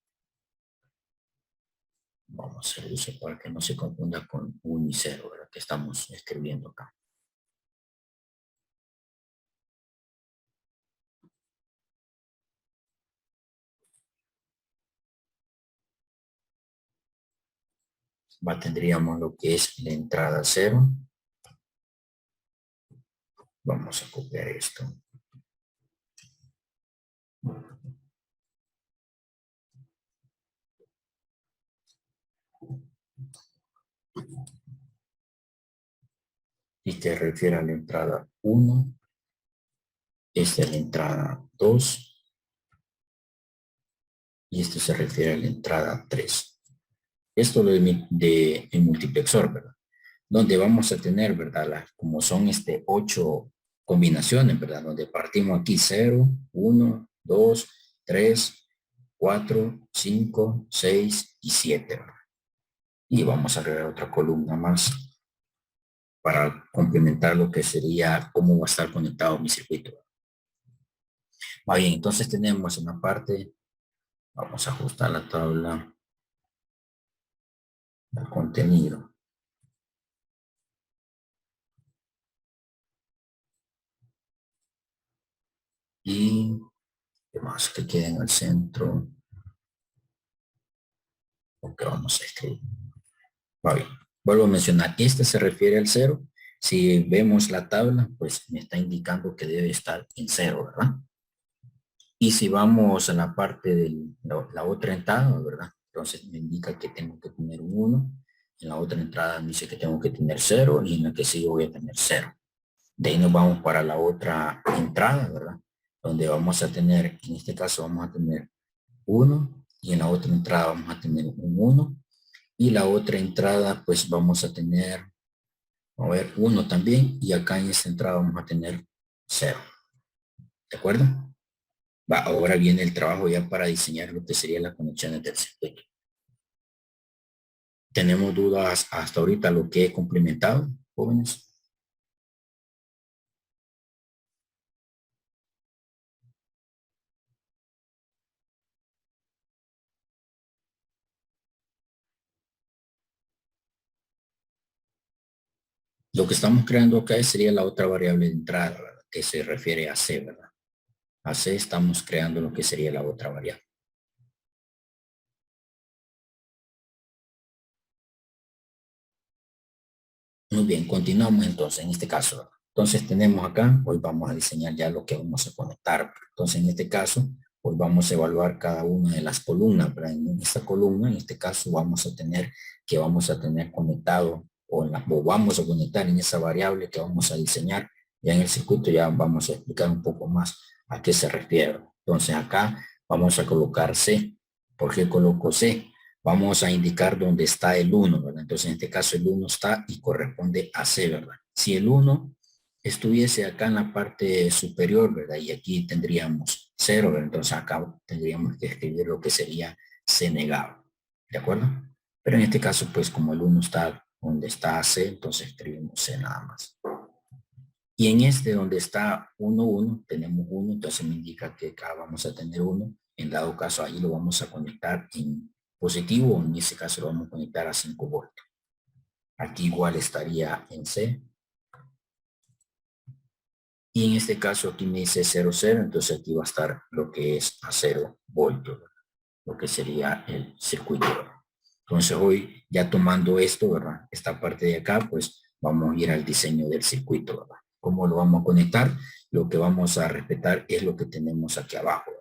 Vamos a hacer uso para que no se confunda con 1 y 0, ¿verdad? Que estamos escribiendo acá. Tendríamos lo que es la entrada 0. Vamos a copiar esto. Y que refiere a la entrada 1. Esta es la entrada 2. Y esto se refiere a la entrada 3. Esto de multiplexor, ¿verdad? Donde vamos a tener, ¿verdad? Como son 8 combinaciones, ¿verdad? Donde partimos aquí 0, 1, 2, 3, 4, 5, 6 y 7, ¿verdad? Y vamos a agregar otra columna más para complementar lo que sería cómo va a estar conectado mi circuito. Va bien, entonces tenemos en la parte, vamos a ajustar la tabla de contenido. Y más que quede en el centro. Porque vamos a escribir. Va bien. Vuelvo a mencionar, este se refiere al 0. Si vemos la tabla, pues me está indicando que debe estar en 0, ¿verdad? Y si vamos a la parte de la otra entrada, ¿verdad? Entonces me indica que tengo que tener un 1. En la otra entrada me dice que tengo que tener 0 y en la que sigo voy a tener 0. De ahí nos vamos para la otra entrada, ¿verdad? Donde vamos a tener, en este caso vamos a tener 1 y en la otra entrada vamos a tener un 1 y la otra entrada pues vamos a tener, a ver, 1 también y acá en esta entrada vamos a tener 0. ¿De acuerdo? Va, ahora viene el trabajo ya para diseñar lo que serían las conexiones del circuito. ¿Tenemos dudas hasta ahorita lo que he complementado, jóvenes? Lo que estamos creando acá sería la otra variable de entrada, ¿verdad? Que se refiere a C, ¿verdad? A C estamos creando lo que sería la otra variable. Muy bien, continuamos entonces en este caso. Entonces tenemos acá, hoy vamos a diseñar ya lo que vamos a conectar. Entonces en este caso, hoy vamos a evaluar cada una de las columnas. ¿Verdad? En esta columna, en este caso, vamos a tener conectado o vamos a conectar en esa variable que vamos a diseñar. Ya en el circuito ya vamos a explicar un poco más a qué se refiere. Entonces acá vamos a colocar C. ¿Por qué coloco C? Vamos a indicar dónde está el 1, ¿verdad? Entonces, en este caso, el 1 está y corresponde a C, ¿verdad? Si el 1 estuviese acá en la parte superior, ¿verdad? Y aquí tendríamos 0, ¿verdad? Entonces, acá tendríamos que escribir lo que sería C negado, ¿de acuerdo? Pero en este caso, pues, como el 1 está donde está C, entonces escribimos C nada más. Y en este donde está 1, 1, tenemos 1, entonces me indica que acá vamos a tener 1. En dado caso, ahí lo vamos a conectar en positivo, en ese caso lo vamos a conectar a 5 voltios. Aquí igual estaría en C. Y en este caso aquí me dice 0, 0, entonces aquí va a estar lo que es a 0 voltios, lo que sería el circuito. Entonces hoy ya tomando esto, ¿verdad? Esta parte de acá, pues vamos a ir al diseño del circuito, ¿verdad? ¿Cómo lo vamos a conectar? Lo que vamos a respetar es lo que tenemos aquí abajo.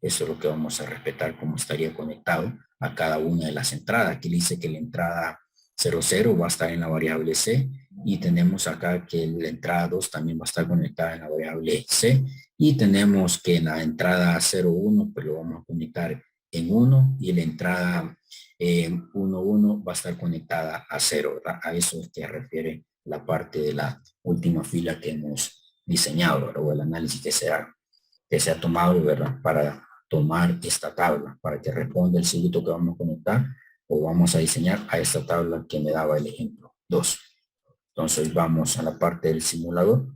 Eso es lo que vamos a respetar, cómo estaría conectado a cada una de las entradas. Aquí dice que la entrada 00 va a estar en la variable C y tenemos acá que la entrada 2 también va a estar conectada en la variable C y tenemos que la entrada 01 pues lo vamos a conectar en 1 y la entrada 1 va a estar conectada a 0, ¿verdad? A eso es que refiere la parte de la última fila que hemos diseñado, ¿verdad? O el análisis que se ha tomado, ¿verdad? Para tomar esta tabla, para que responda el circuito que vamos a conectar o vamos a diseñar a esta tabla que me daba el ejemplo 2. Entonces vamos a la parte del simulador.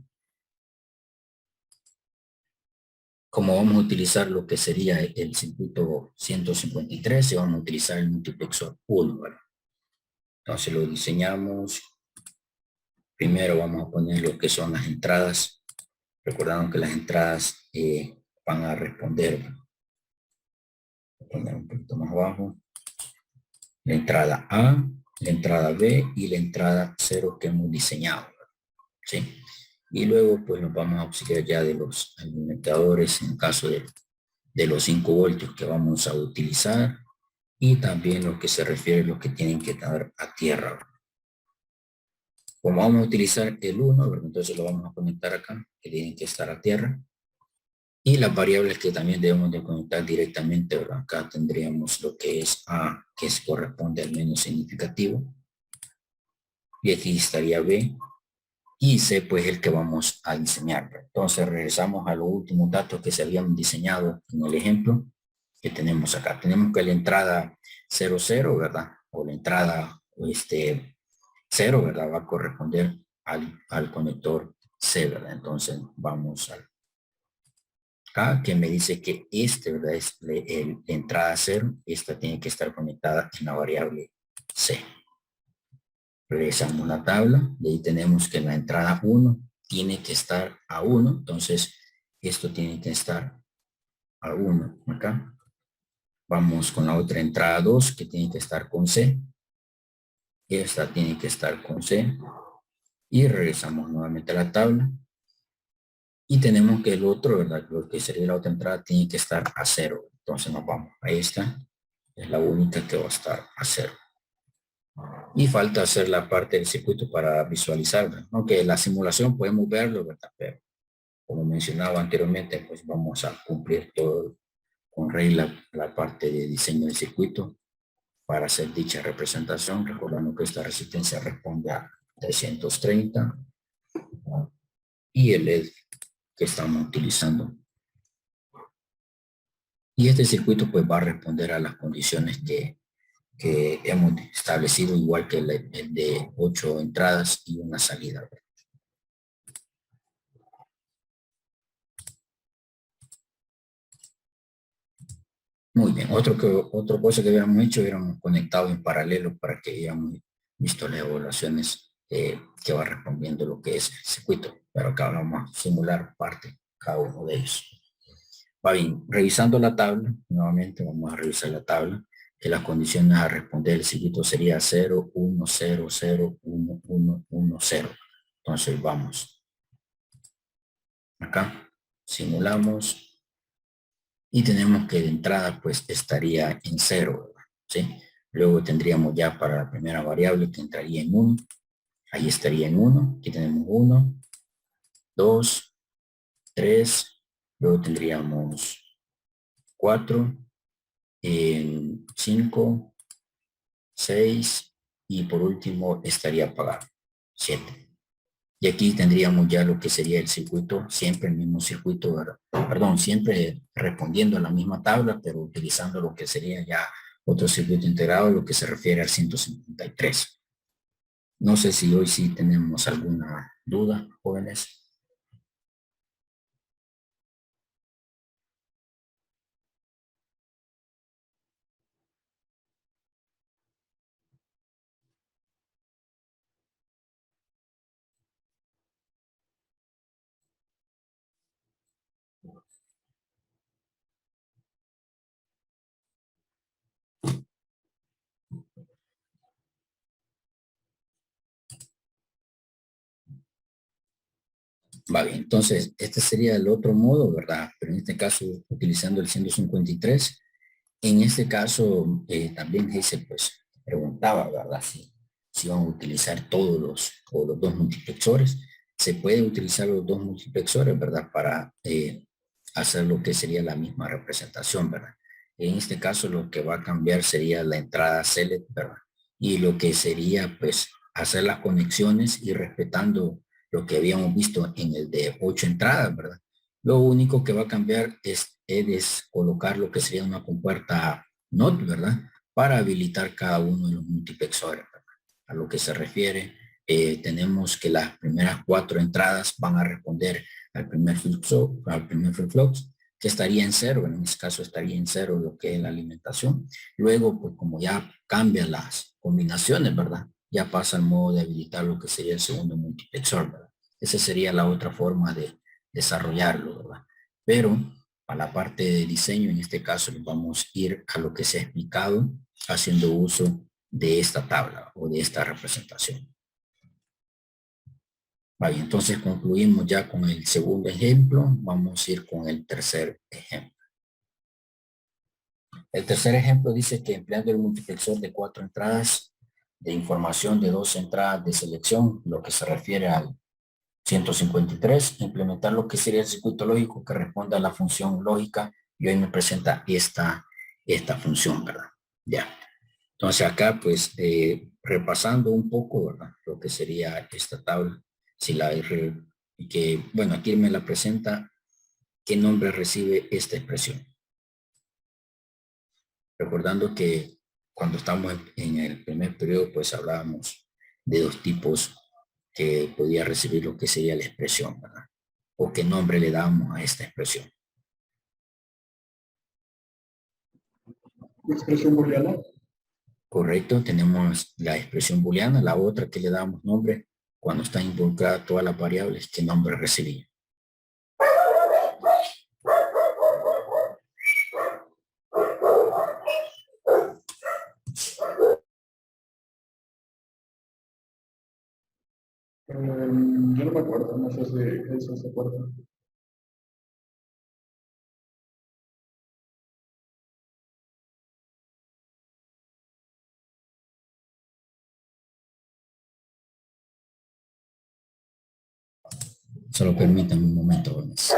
Como vamos a utilizar lo que sería el circuito 153, y vamos a utilizar el multiplexor 1, ¿verdad? Entonces lo diseñamos. Primero vamos a poner lo que son las entradas. Recordando que las entradas van a responder. Voy a poner un poquito más abajo. La entrada A, la entrada B y la entrada 0 que hemos diseñado, ¿sí? Y luego pues nos vamos a auxiliar ya de los alimentadores en caso de los 5 voltios que vamos a utilizar y también lo que se refiere a los que tienen que estar a tierra. Como vamos a utilizar el 1, entonces lo vamos a conectar acá, que tienen que estar a tierra. Y las variables que también debemos de conectar directamente, ¿verdad? Acá tendríamos lo que es A, que corresponde al menos significativo. Y aquí estaría B. Y C, pues el que vamos a diseñar. Entonces regresamos a los últimos datos que se habían diseñado en el ejemplo que tenemos acá. Tenemos que la entrada 00, ¿verdad? O la entrada 0, ¿verdad? Va a corresponder al conector C, ¿verdad? Entonces vamos al acá que me dice que ¿verdad? Es la entrada 0, esta tiene que estar conectada en la variable C. Regresamos la tabla, de ahí tenemos que la entrada 1 tiene que estar a 1, entonces esto tiene que estar a 1 acá. Vamos con la otra entrada 2 que tiene que estar con C. Esta tiene que estar con C. Y regresamos nuevamente a la tabla. Y tenemos que el otro, ¿verdad? Lo que sería la otra entrada tiene que estar a 0. Entonces nos vamos a esta. Es la única que va a estar a 0. Y falta hacer la parte del circuito para visualizar, ¿verdad? Aunque la simulación podemos verlo, ¿verdad? Pero como mencionaba anteriormente, pues vamos a cumplir todo con regla la parte de diseño del circuito para hacer dicha representación, recordando que esta resistencia responde a 330 y el LED que estamos utilizando. Y este circuito pues va a responder a las condiciones que hemos establecido, igual que el de 8 entradas y una salida. Muy bien, otra cosa que habíamos hecho, hubiéramos conectado en paralelo para que hayamos visto las evaluaciones que va respondiendo lo que es el circuito, pero acá vamos a simular parte cada uno de ellos. Va bien, revisando la tabla, nuevamente vamos a revisar la tabla, que las condiciones a responder el circuito sería 0, 1, 0, 0, 1, 1, 1, 0. Entonces vamos acá, simulamos y tenemos que de entrada pues estaría en 0, ¿sí? Luego tendríamos ya para la primera variable que entraría en 1, ahí estaría en 1, aquí tenemos 1, 2, 3, luego tendríamos 4, 5, 6 y por último estaría apagado, 7. Y aquí tendríamos ya lo que sería el circuito, siempre el mismo circuito, ¿verdad? Perdón, siempre respondiendo a la misma tabla, pero utilizando lo que sería ya otro circuito integrado, lo que se refiere al 153. No sé si hoy sí tenemos alguna duda, jóvenes. Vale, entonces este sería el otro modo, ¿verdad? Pero en este caso utilizando el 153. En este caso también se pues preguntaba, ¿verdad? Si van a utilizar todos los dos multiplexores. Se puede utilizar los dos multiplexores, ¿verdad? Para hacer lo que sería la misma representación, ¿verdad? En este caso lo que va a cambiar sería la entrada select, ¿verdad? Y lo que sería pues hacer las conexiones y respetando lo que habíamos visto en el de 8 entradas, ¿verdad? Lo único que va a cambiar es colocar lo que sería una compuerta NOT, ¿verdad? Para habilitar cada uno de los multiplexores, ¿verdad? A lo que se refiere, tenemos que las primeras 4 entradas van a responder al primer flip-flop, que estaría en cero, en este caso estaría en cero lo que es la alimentación. Luego, pues como ya cambian las combinaciones, ¿verdad? Ya pasa al modo de habilitar lo que sería el segundo multiplexor, ¿verdad? Esa sería la otra forma de desarrollarlo, ¿verdad? Pero para la parte de diseño, en este caso, vamos a ir a lo que se ha explicado haciendo uso de esta tabla o de esta representación. Vale, entonces concluimos ya con el segundo ejemplo. Vamos a ir con el tercer ejemplo. El tercer ejemplo dice que empleando el multiplexor de 4 entradas de información de 2 entradas de selección, lo que se refiere al 153, implementar lo que sería el circuito lógico que responda a la función lógica, y hoy me presenta esta función, ¿verdad? Ya. Entonces acá, pues, repasando un poco, ¿verdad? Lo que sería esta tabla, si la y que, bueno, aquí me la presenta, ¿qué nombre recibe esta expresión? Recordando que cuando estamos en el primer periodo, pues hablábamos de 2 tipos que podía recibir lo que sería la expresión, ¿verdad? O qué nombre le damos a esta expresión. Expresión booleana. Correcto, tenemos la expresión booleana, la otra que le damos nombre cuando está involucrada todas las variables, ¿qué nombre recibía? Yo no me acuerdo, no sé si eso se acuerda. Solo permítanme un momento, Gómez.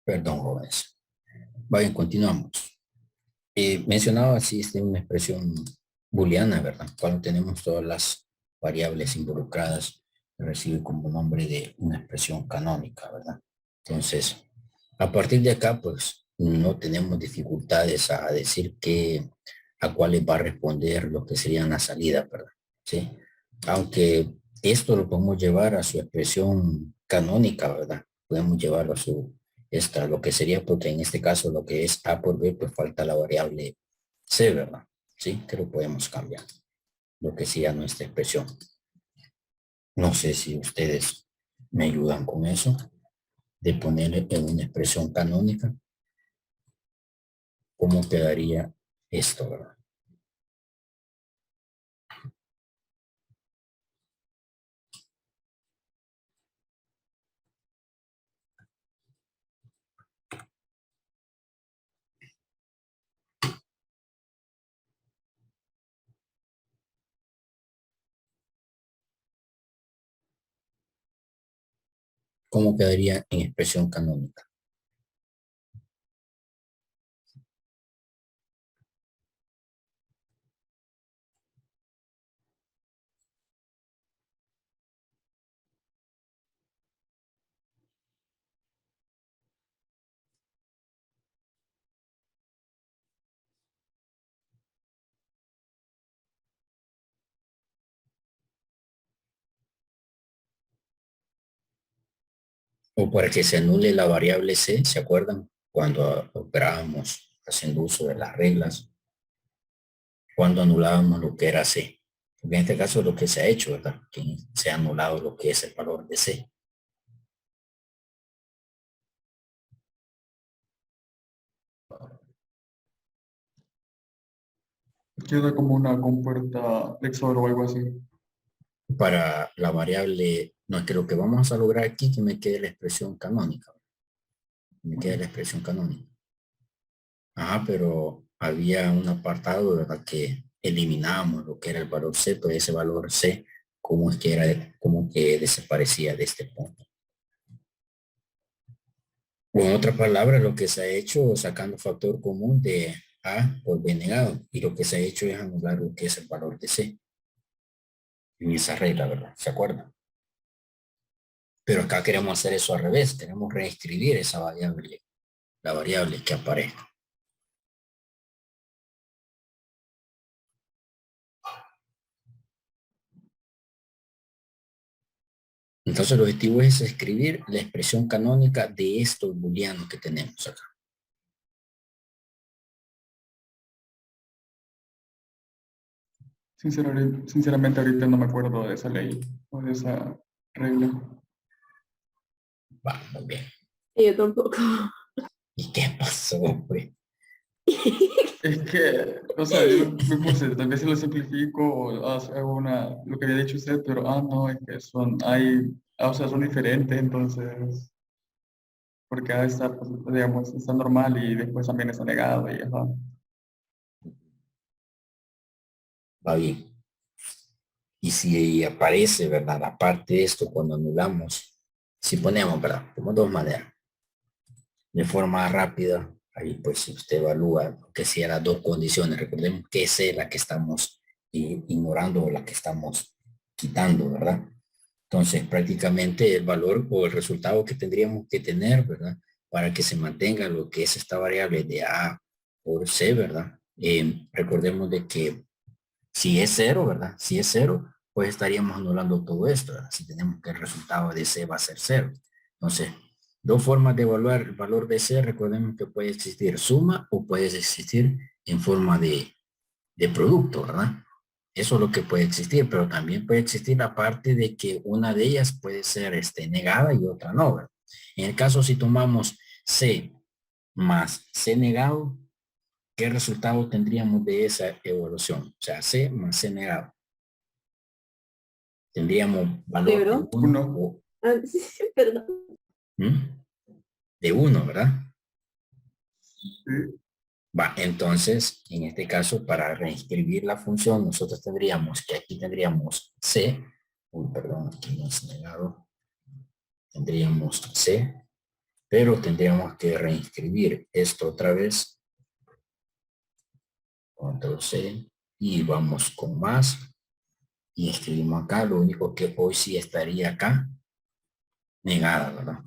Perdón, jóvenes. Bien, continuamos. Mencionaba así una expresión booleana, ¿verdad? Cuando tenemos todas las variables involucradas, recibe como nombre de una expresión canónica, ¿verdad? Entonces, a partir de acá, pues, no tenemos dificultades a decir a cuáles va a responder lo que serían las salidas, ¿verdad? ¿Sí? Aunque esto lo podemos llevar a su expresión canónica, ¿verdad? Podemos llevarlo a su, lo que sería, porque en este caso lo que es A por B, pues falta la variable C, ¿verdad? Sí, que lo podemos cambiar, lo que sea nuestra expresión. No sé si ustedes me ayudan con eso, de ponerle en una expresión canónica, ¿cómo quedaría esto, verdad? ¿Cómo quedaría en expresión canónica? O para que se anule la variable C, ¿se acuerdan? Cuando operábamos haciendo uso de las reglas, cuando anulábamos lo que era C. En este caso es lo que se ha hecho, ¿verdad? Que se ha anulado lo que es el valor de C. Queda como una compuerta XOR o algo así. Para la variable, no es que lo que vamos a lograr aquí que me quede la expresión canónica. Me quede la expresión canónica. Ajá, pero había un apartado, ¿verdad? Que eliminábamos lo que era el valor C, pues ese valor C, como es que era, como que desaparecía de este punto. O en otras palabras, lo que se ha hecho sacando factor común de A por B negado, y lo que se ha hecho es anular lo que es el valor de C en esa regla, ¿verdad? ¿Se acuerdan? Pero acá queremos hacer eso al revés, queremos reescribir esa variable, la variable que aparezca. Entonces el objetivo es escribir la expresión canónica de estos booleanos que tenemos acá. Sinceramente, ahorita no me acuerdo de esa ley o de esa regla. Va, muy bien. Y yo tampoco. ¿Y qué pasó, pues? Es que, o sea, yo me puse, tal vez si lo simplifico o hago lo que había dicho usted, pero, no, es que o sea, son diferentes, entonces, porque A está, pues, digamos, está normal y después también está negado y ajá. Va bien. Y si aparece, ¿verdad? Aparte de esto, cuando anulamos, si ponemos, ¿verdad? Como dos maneras. De forma rápida, ahí pues si usted evalúa que si las dos condiciones, recordemos que esa es la que estamos ignorando o la que estamos quitando, ¿verdad? Entonces prácticamente el valor o el resultado que tendríamos que tener, ¿verdad? Para que se mantenga lo que es esta variable de A por C, ¿verdad? Recordemos de que si es cero, ¿verdad? Si es cero, pues estaríamos anulando todo esto, ¿verdad? Si tenemos que el resultado de C va a ser cero. Entonces, dos formas de evaluar el valor de C, recordemos que puede existir suma o puede existir en forma de producto, ¿verdad? Eso es lo que puede existir, pero también puede existir la parte de que una de ellas puede ser negada y otra no, ¿verdad? En el caso si tomamos C más C negado, ¿qué resultado tendríamos de esa evolución? O sea, C más C negado. Tendríamos valor de ¿Cero? 1 Uno, o Ah, sí, sí, perdón. de 1, ¿verdad? sí, Va, entonces, en este caso, para reescribir la función, nosotros tendríamos que aquí tendríamos C, perdón, aquí no es negado, tendríamos C, pero tendríamos que reescribir esto otra vez, control C, y vamos con más, y escribimos acá, lo único que hoy sí estaría acá, negada, ¿verdad?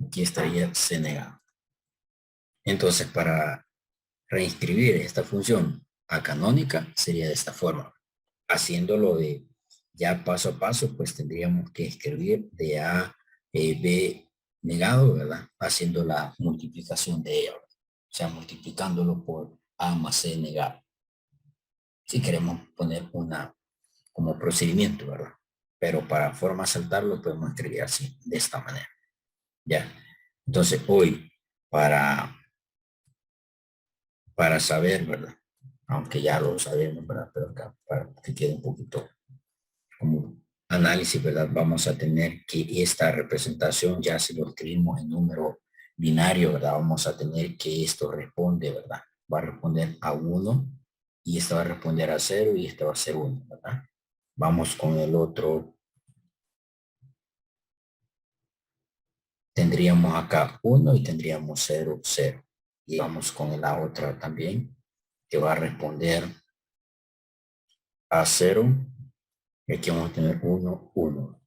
Aquí estaría C negado. Entonces, para reinscribir esta función a canónica sería de esta forma. Haciéndolo de ya paso a paso, pues tendríamos que escribir de A, B negado, ¿verdad? Haciendo la multiplicación de ello. O sea, multiplicándolo por A más C negado. Si queremos poner una como procedimiento, ¿verdad? Pero para forma saltarlo podemos escribir así, de esta manera. Ya. Entonces hoy, para saber, ¿verdad? Aunque ya lo sabemos, ¿verdad? Pero acá, para que quede un poquito como análisis, ¿verdad? Vamos a tener que esta representación, ya si lo escribimos en número binario, ¿verdad? Vamos a tener que esto responde, ¿verdad? Va a responder a 1 y esta va a responder a 0 y esta va a ser 1, ¿verdad? Vamos con el otro. Tendríamos acá 1 y tendríamos 0, 0. Y vamos con la otra también, que va a responder a 0. Y aquí vamos a tener 1, 1.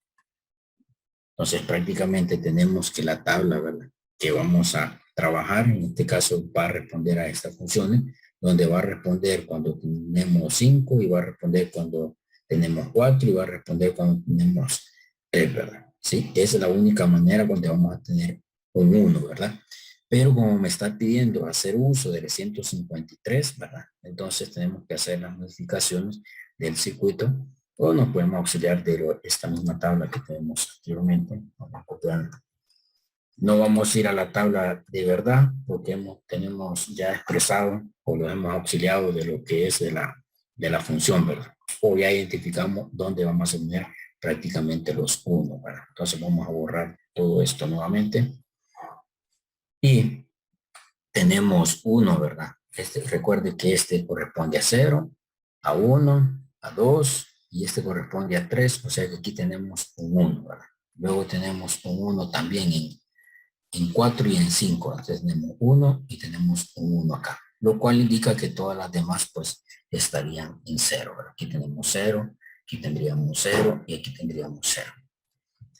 Entonces prácticamente tenemos que la tabla, ¿verdad?, que vamos a trabajar, en este caso va a responder a estas funciones, donde va a responder cuando tenemos 5 y va a responder cuando tenemos 4 y va a responder cuando tenemos 3, ¿verdad? Sí, esa es la única manera donde vamos a tener un 1, ¿verdad? Pero como me está pidiendo hacer uso del 153, ¿verdad? Entonces tenemos que hacer las modificaciones del circuito o nos podemos auxiliar de esta misma tabla que tenemos anteriormente. Vamos a copiarla. No vamos a ir a la tabla de verdad porque tenemos ya expresado o lo hemos auxiliado de lo que es de la función, ¿verdad? O ya identificamos dónde vamos a tener prácticamente los 1, ¿verdad? Entonces vamos a borrar todo esto nuevamente. Y tenemos 1, ¿verdad? Recuerde que este corresponde a 0, a 1, a 2 y este corresponde a 3, o sea que aquí tenemos un 1, ¿verdad? Luego tenemos un 1 también en 4 y en 5, entonces tenemos 1 y tenemos un 1 acá, lo cual indica que todas las demás pues estarían en 0, ¿verdad? Aquí tenemos 0, aquí tendríamos 0 y aquí tendríamos 0.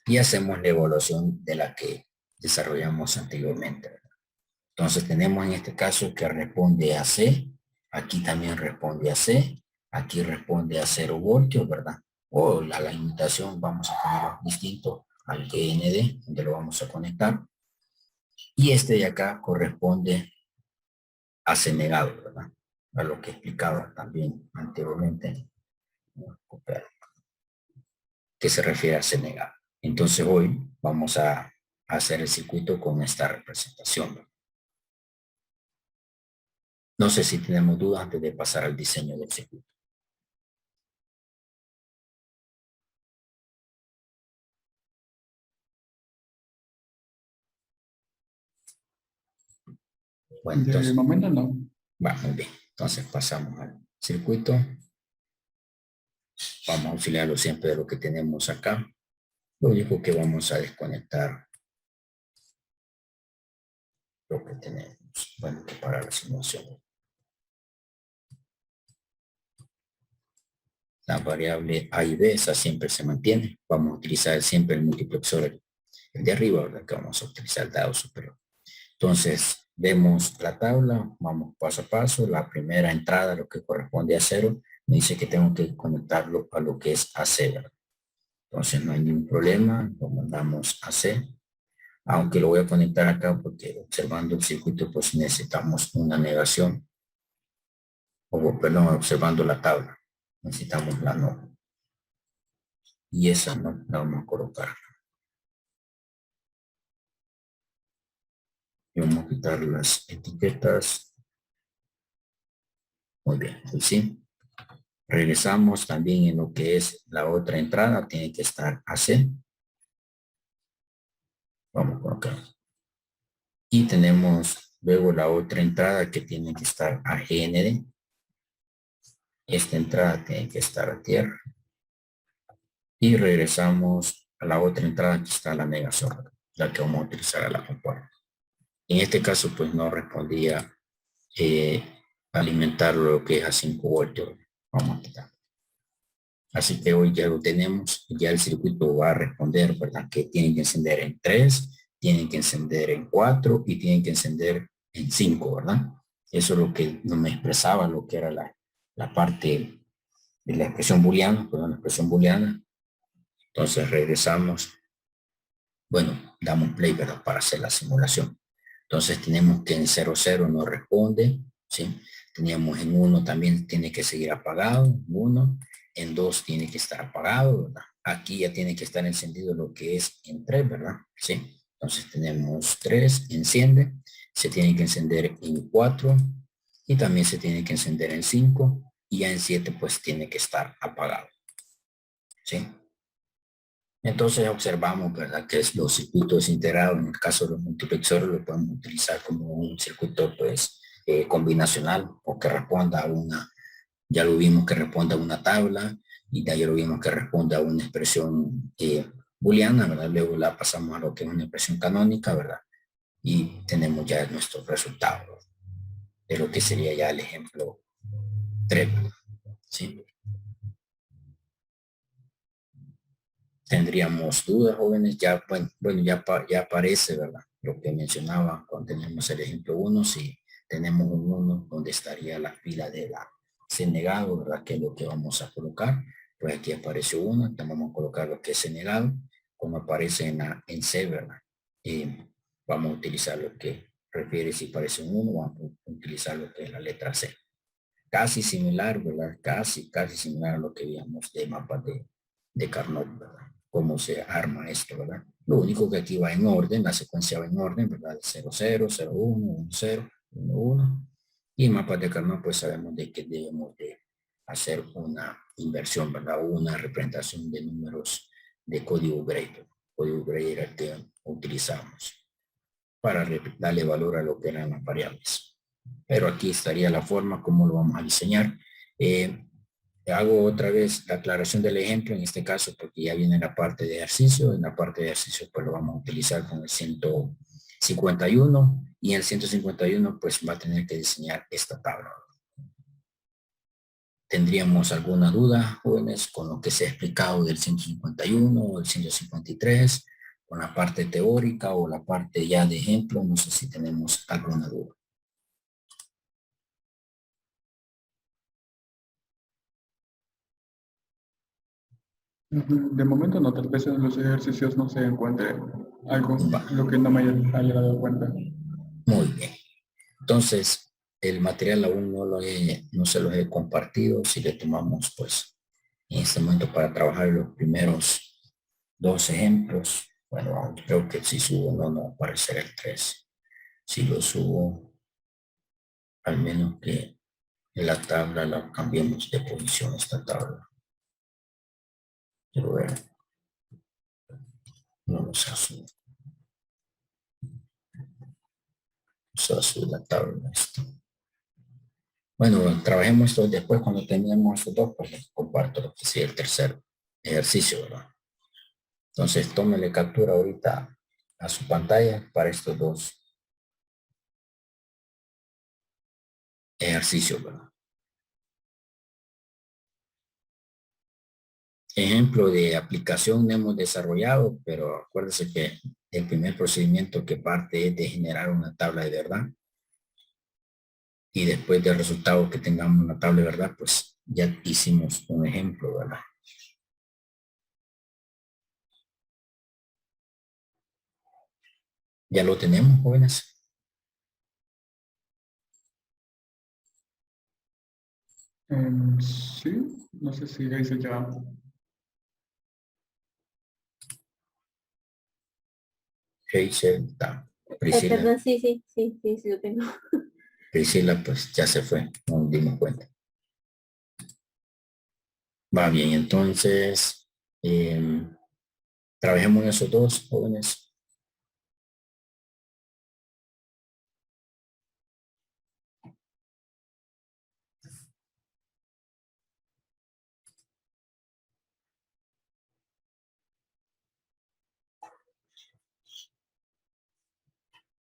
Y hacemos la evaluación de la que desarrollamos anteriormente, ¿verdad? Entonces tenemos en este caso que responde a C, aquí también responde a C, aquí responde a 0 voltios, ¿verdad? O la limitación vamos a ponerlo distinto al GND, donde lo vamos a conectar. Y este de acá corresponde a C negado, ¿verdad? A lo que explicaba también anteriormente, que se refiere a C negado. Entonces hoy vamos a hacer el circuito con esta representación, ¿verdad? No sé si tenemos dudas antes de pasar al diseño del circuito. Bueno, entonces, de momento no. va muy bien. Entonces pasamos al circuito. Vamos a auxiliarlo siempre de lo que tenemos acá. Lo único que vamos a desconectar lo que tenemos. Bueno, para la simulación. La variable A y B, esa siempre se mantiene. Vamos a utilizar siempre el multiplexor, el de arriba, ¿verdad? Que vamos a utilizar el dado superior. Entonces, vemos la tabla, vamos paso a paso. La primera entrada, lo que corresponde a 0, me dice que tengo que conectarlo a lo que es AC, ¿verdad? Entonces, no hay ningún problema, lo mandamos a C. Aunque lo voy a conectar acá porque observando el circuito, pues necesitamos una negación. O, perdón, observando la tabla, necesitamos la no. Y esa no la vamos a colocar. Y vamos a quitar las etiquetas. Muy bien, sí. Regresamos también en lo que es la otra entrada, tiene que estar AC. Vamos a colocar. Y tenemos luego la otra entrada que tiene que estar a GND. Esta entrada tiene que estar a tierra. Y regresamos a la otra entrada que está la negación, la que vamos a utilizar a la compuerta. En este caso, pues no respondía alimentar lo que es a 5 voltios. Vamos a quitar. Así que hoy ya lo tenemos, ya el circuito va a responder, ¿verdad? Que tienen que encender en 3, tienen que encender en 4 y tienen que encender en 5, ¿verdad? Eso es lo que no me expresaba, lo que era la parte de la expresión booleana, perdón, la expresión booleana. Entonces regresamos. Bueno, damos play, ¿verdad? Para hacer la simulación. Entonces tenemos que en 00 no responde, ¿sí? Teníamos en 1 también tiene que seguir apagado, 1. En 2 tiene que estar apagado, ¿verdad? Aquí ya tiene que estar encendido lo que es en 3, ¿verdad? Sí. Entonces tenemos 3, enciende. Se tiene que encender en 4 y también se tiene que encender en 5 y ya en 7 pues tiene que estar apagado, ¿sí? Entonces observamos, ¿verdad? Que es los circuitos integrados, en el caso de los multiplexores, lo podemos utilizar como un circuito, pues, combinacional o que responda a una, ya lo vimos que responde a una tabla y ya lo vimos que responde a una expresión booleana, ¿verdad? Luego la pasamos a lo que es una expresión canónica, ¿verdad? Y tenemos ya nuestros resultados de lo que sería ya el ejemplo 3, ¿sí? Tendríamos dudas, jóvenes, ya, bueno, ya aparece, ¿verdad? Lo que mencionaba cuando teníamos el ejemplo 1, si tenemos un 1 donde estaría la fila de la C negado, ¿verdad? Que es lo que vamos a colocar. Pues aquí aparece 1, vamos a colocar lo que es C negado, como aparece en C, ¿verdad? Y vamos a utilizar lo que refiere si parece un 1, vamos a utilizar lo que es la letra C. Casi similar, ¿verdad? Casi similar a lo que veíamos de mapas de Carnot, ¿verdad? Cómo se arma esto, ¿verdad? Lo único que aquí va en orden, la secuencia va en orden, ¿verdad? 0, 0, 0, 1, 1, 0, 1, 1. Y mapas de Carnot, pues sabemos de que debemos de hacer una inversión, ¿verdad? O una representación de números de código Gray. Código Gray era el que utilizamos para darle valor a lo que eran las variables. Pero aquí estaría la forma como lo vamos a diseñar. Hago otra vez la aclaración del ejemplo en este caso porque ya viene la parte de ejercicio. En la parte de ejercicio pues lo vamos a utilizar con el 151 y en el 151 pues va a tener que diseñar esta tabla. ¿Tendríamos alguna duda, jóvenes, con lo que se ha explicado del 151 o el 153, con la parte teórica o la parte ya de ejemplo? No sé si tenemos alguna duda. De momento no, tal vez en los ejercicios no se encuentre algo Va. lo que no me haya dado cuenta. Muy bien. Entonces, el material aún no se los he compartido. Si le tomamos, pues, en este momento para trabajar los primeros 2 ejemplos. Bueno, creo que si subo no va a aparecer el 3. Si lo subo, al menos que en la tabla la cambiemos de posición esta tabla. Quiero ver. No nos sube. Se va a subir la tabla esto. Bueno, trabajemos esto después cuando tengamos estos 2, pues les comparto lo que sea el tercer ejercicio, ¿verdad? Entonces, tómele captura ahorita a su pantalla para estos 2 ejercicios, ¿verdad? Ejemplo de aplicación hemos desarrollado, pero acuérdense que el primer procedimiento que parte es de generar una tabla de verdad. Y después del resultado que tengamos una tabla de verdad, pues ya hicimos un ejemplo, ¿verdad? ¿Ya lo tenemos, jóvenes? Sí, no sé si dice ya. Hazel, Priscila. Perdón, sí, lo tengo. Priscila, pues ya se fue, no nos dimos cuenta. Va bien, entonces, trabajemos en esos 2, jóvenes.